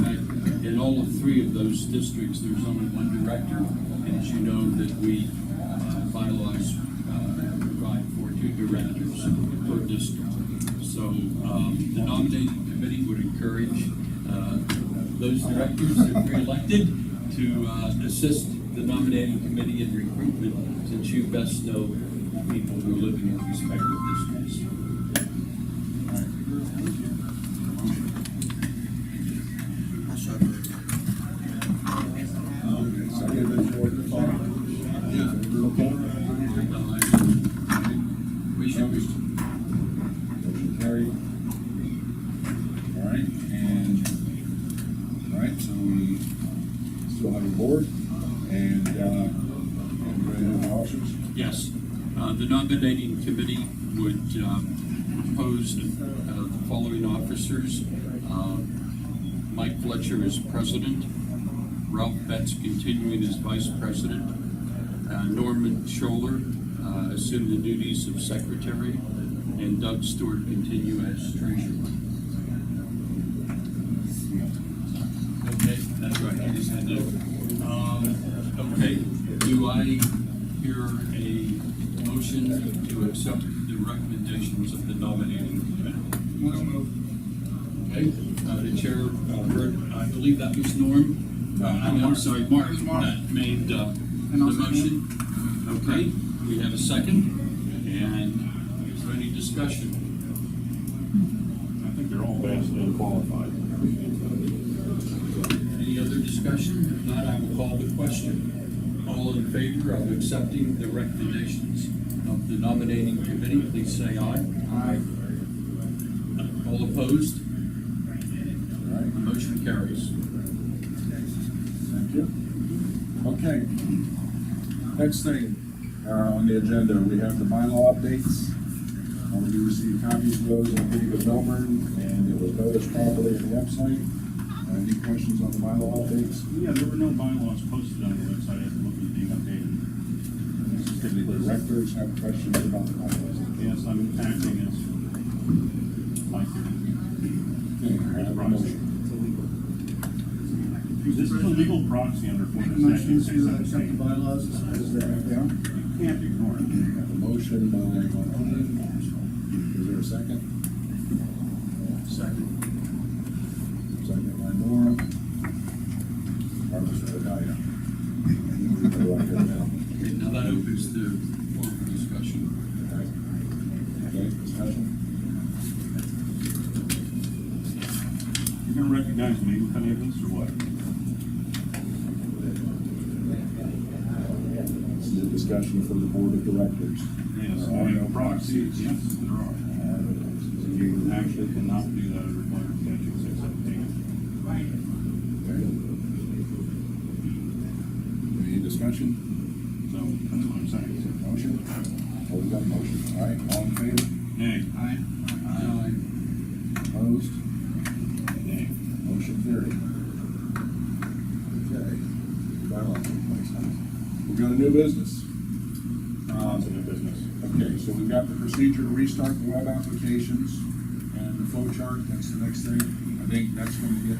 8. In all of 3 of those districts, there's only one director. And as you know, that we, bylaws, provide for 2 directors per district. So, the nominating committee would encourage, those directors that are elected to, assist the nominating committee in recruitment, since you best know people who live in your respective districts. So I give this board the thought. Okay. We should, Motion carried. All right, so we still have a board and ready to have officers? yes, the nominating committee would, propose, the following officers. Mike Fletcher as president, Ralph Betts continuing as vice president, Norman Scholer, assume the duties of secretary, and Doug Stewart continue as treasurer. Okay, that's right, I just had to. Okay, do I hear a motion to accept the recommendations of the nominating committee? Okay, the chair, heard, I believe that was Norm. I'm sorry, Mark, that made, the motion. Okay, we have a second, and is there any discussion? I think they're all vastly qualified. Any other discussion? If not, I will call the question. All in favor of accepting the recommendations of the nominating committee, please say aye. Aye. All opposed? All right, The motion carries. thank you. Okay. Next thing on the agenda, we have the bylaw updates. We received copies of those, I believe, at Melbourne, and it was noticed properly on the website. Any questions on the bylaw updates? Yeah, there were no bylaws posted on the website as to what was being updated. Did the directors have questions about the bylaws? Yes, I'm acting as like Okay, I have a motion. this is a legal proxy under Make a Florida motion statute to accept the 617. bylaws as they are. You can't ignore it. I have a motion by Joaquin. Is there a second? Second. Second by Nora. Or Mr. Pidal. Okay, now that opens the floor for discussion. Okay, discussion? You gonna recognize me with any of this or what? This is a discussion for the board of directors. Yes, There are no proxies, yes, there are. You actually cannot do that under Florida statute 617. Okay. Any discussion? So that's what I'm saying. Motion? Oh, we got a motion. All right, all in favor? Nay. Aye. Aye. Opposed? Nay. Motion carried. Okay. Bylaw. We've got a new business. On to the business. Okay, so we've got the procedure to restart the web applications and the flow chart, that's the next thing. I think that's gonna get,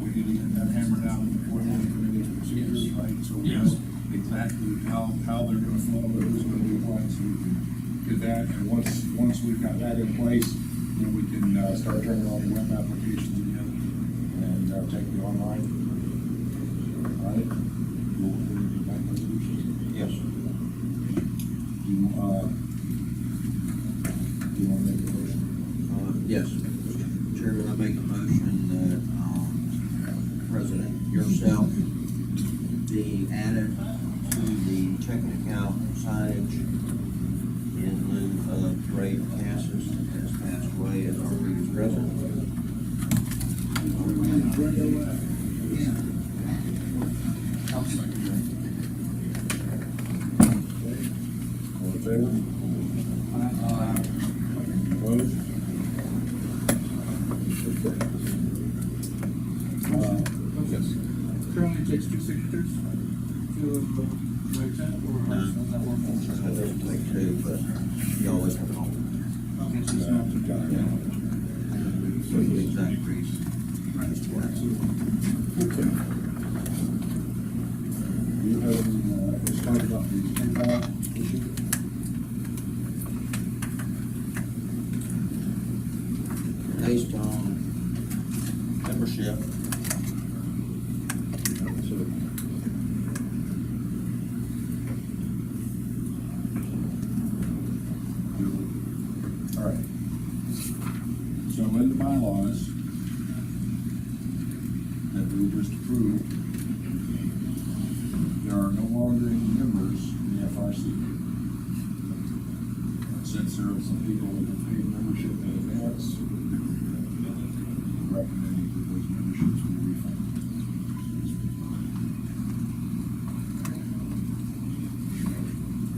we need to get that hammered out before the committee procedures, right? So we know Yes. exactly how they're gonna flow, who's gonna be what, so we can get that. And once we've got that in place, then we can, start turning on the web applications again and, take the online. All right? We'll get back resolutions. Yes. Do you want to make a motion? Yes, Mr. Chairman, I make a motion that, President, yourself be added to the checking account signage in lieu of Ray Cassis, has passed away as our previous president. I'll second All in favor? Opposed? Yes. Currently takes 2 signatures to write that, or how does that work? That doesn't take two, but you always have an alternate. Okay, so it's not. So the exact reason. Okay. Do you have any, let's talk about the Pidal issue? Based on membership, All right. So in the bylaws that we just approved, there are no longer any members in the FRC. Since there are some people that have paid membership in advance, recommending that those memberships be refunded.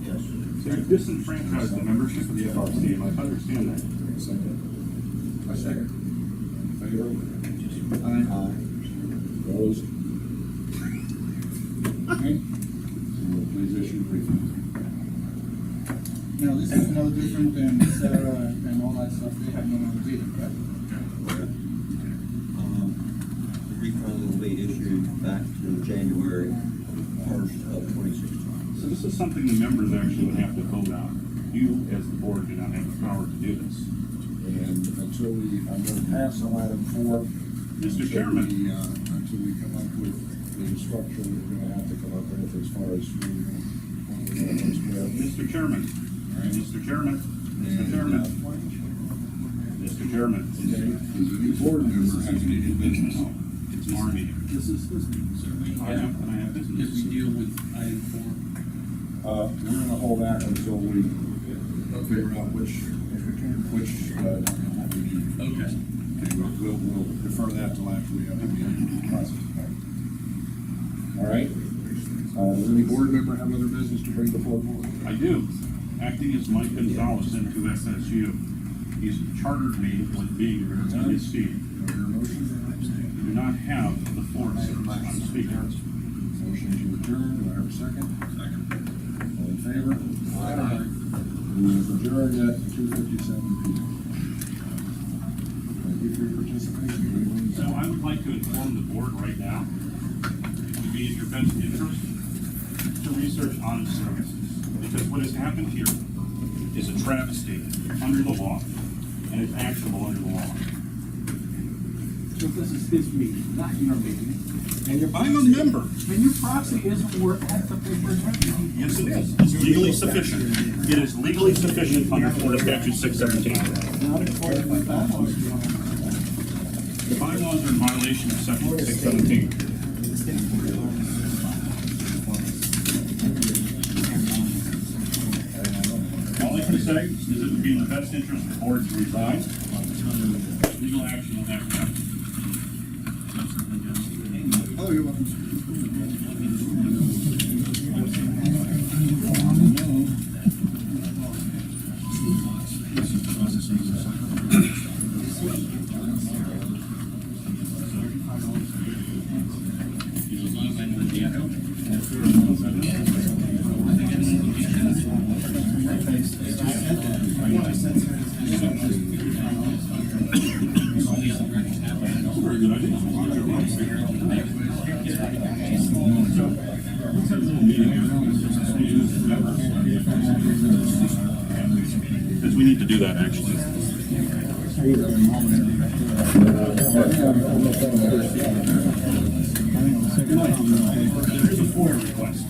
yes. So you disenfranchise the membership of the FRC, and I understand that. Second. I second. Favor? Aye. Opposed? Okay. So please issue the refund. Now, this is no different than Sarah and all that stuff, they have no members either, correct? The refund will be issued back to January 1st of 2016. So this is something the members actually would have to vote on. You, as the board, do not have the power to do this. And until I'm going to pass on item 4. Mr. Chairman. Until we come up with the structure we're going to have to come up with as far as Mr. Chairman. Mr. Chairman. Mr. Chairman. Mr. Chairman. Okay, does any board member have any new business? It's our meeting. This is his meeting. So we I have, have did we business. deal with item 4? We're going to hold that until we figure out which. Okay. We'll defer that till after we have the meeting process. All right. Does any board member have other business to bring before the board? I do. acting as Mike Gonzalez into SSU. He's chartered me with being here in his seat. Do I hear a motion? You do not have the floor, sir. I'm speaking. Motion to adjourn, do I have a second? Second. All in favor? Aye. We have adjourned at 2:57 p.m. Thank you for your participation. So I would like to inform the board right now, it would be in your best interest to research honest services. Because what has happened here is a travesty under the law, and it's actionable under the law. So this is his meeting, not your meeting. And your I'm a member. And your proxy isn't worth half the paper it's written. Yes, it is. It's legally sufficient. It is legally sufficient under Florida Statute 617. Not according to the bylaws. The bylaws are in violation of Section 617. All I can say is it would be in the best interest of the board to resign. Legal action on that matter. Oh, you're welcome. Very good idea. Because we need to do that, actually. There's a FOIA request.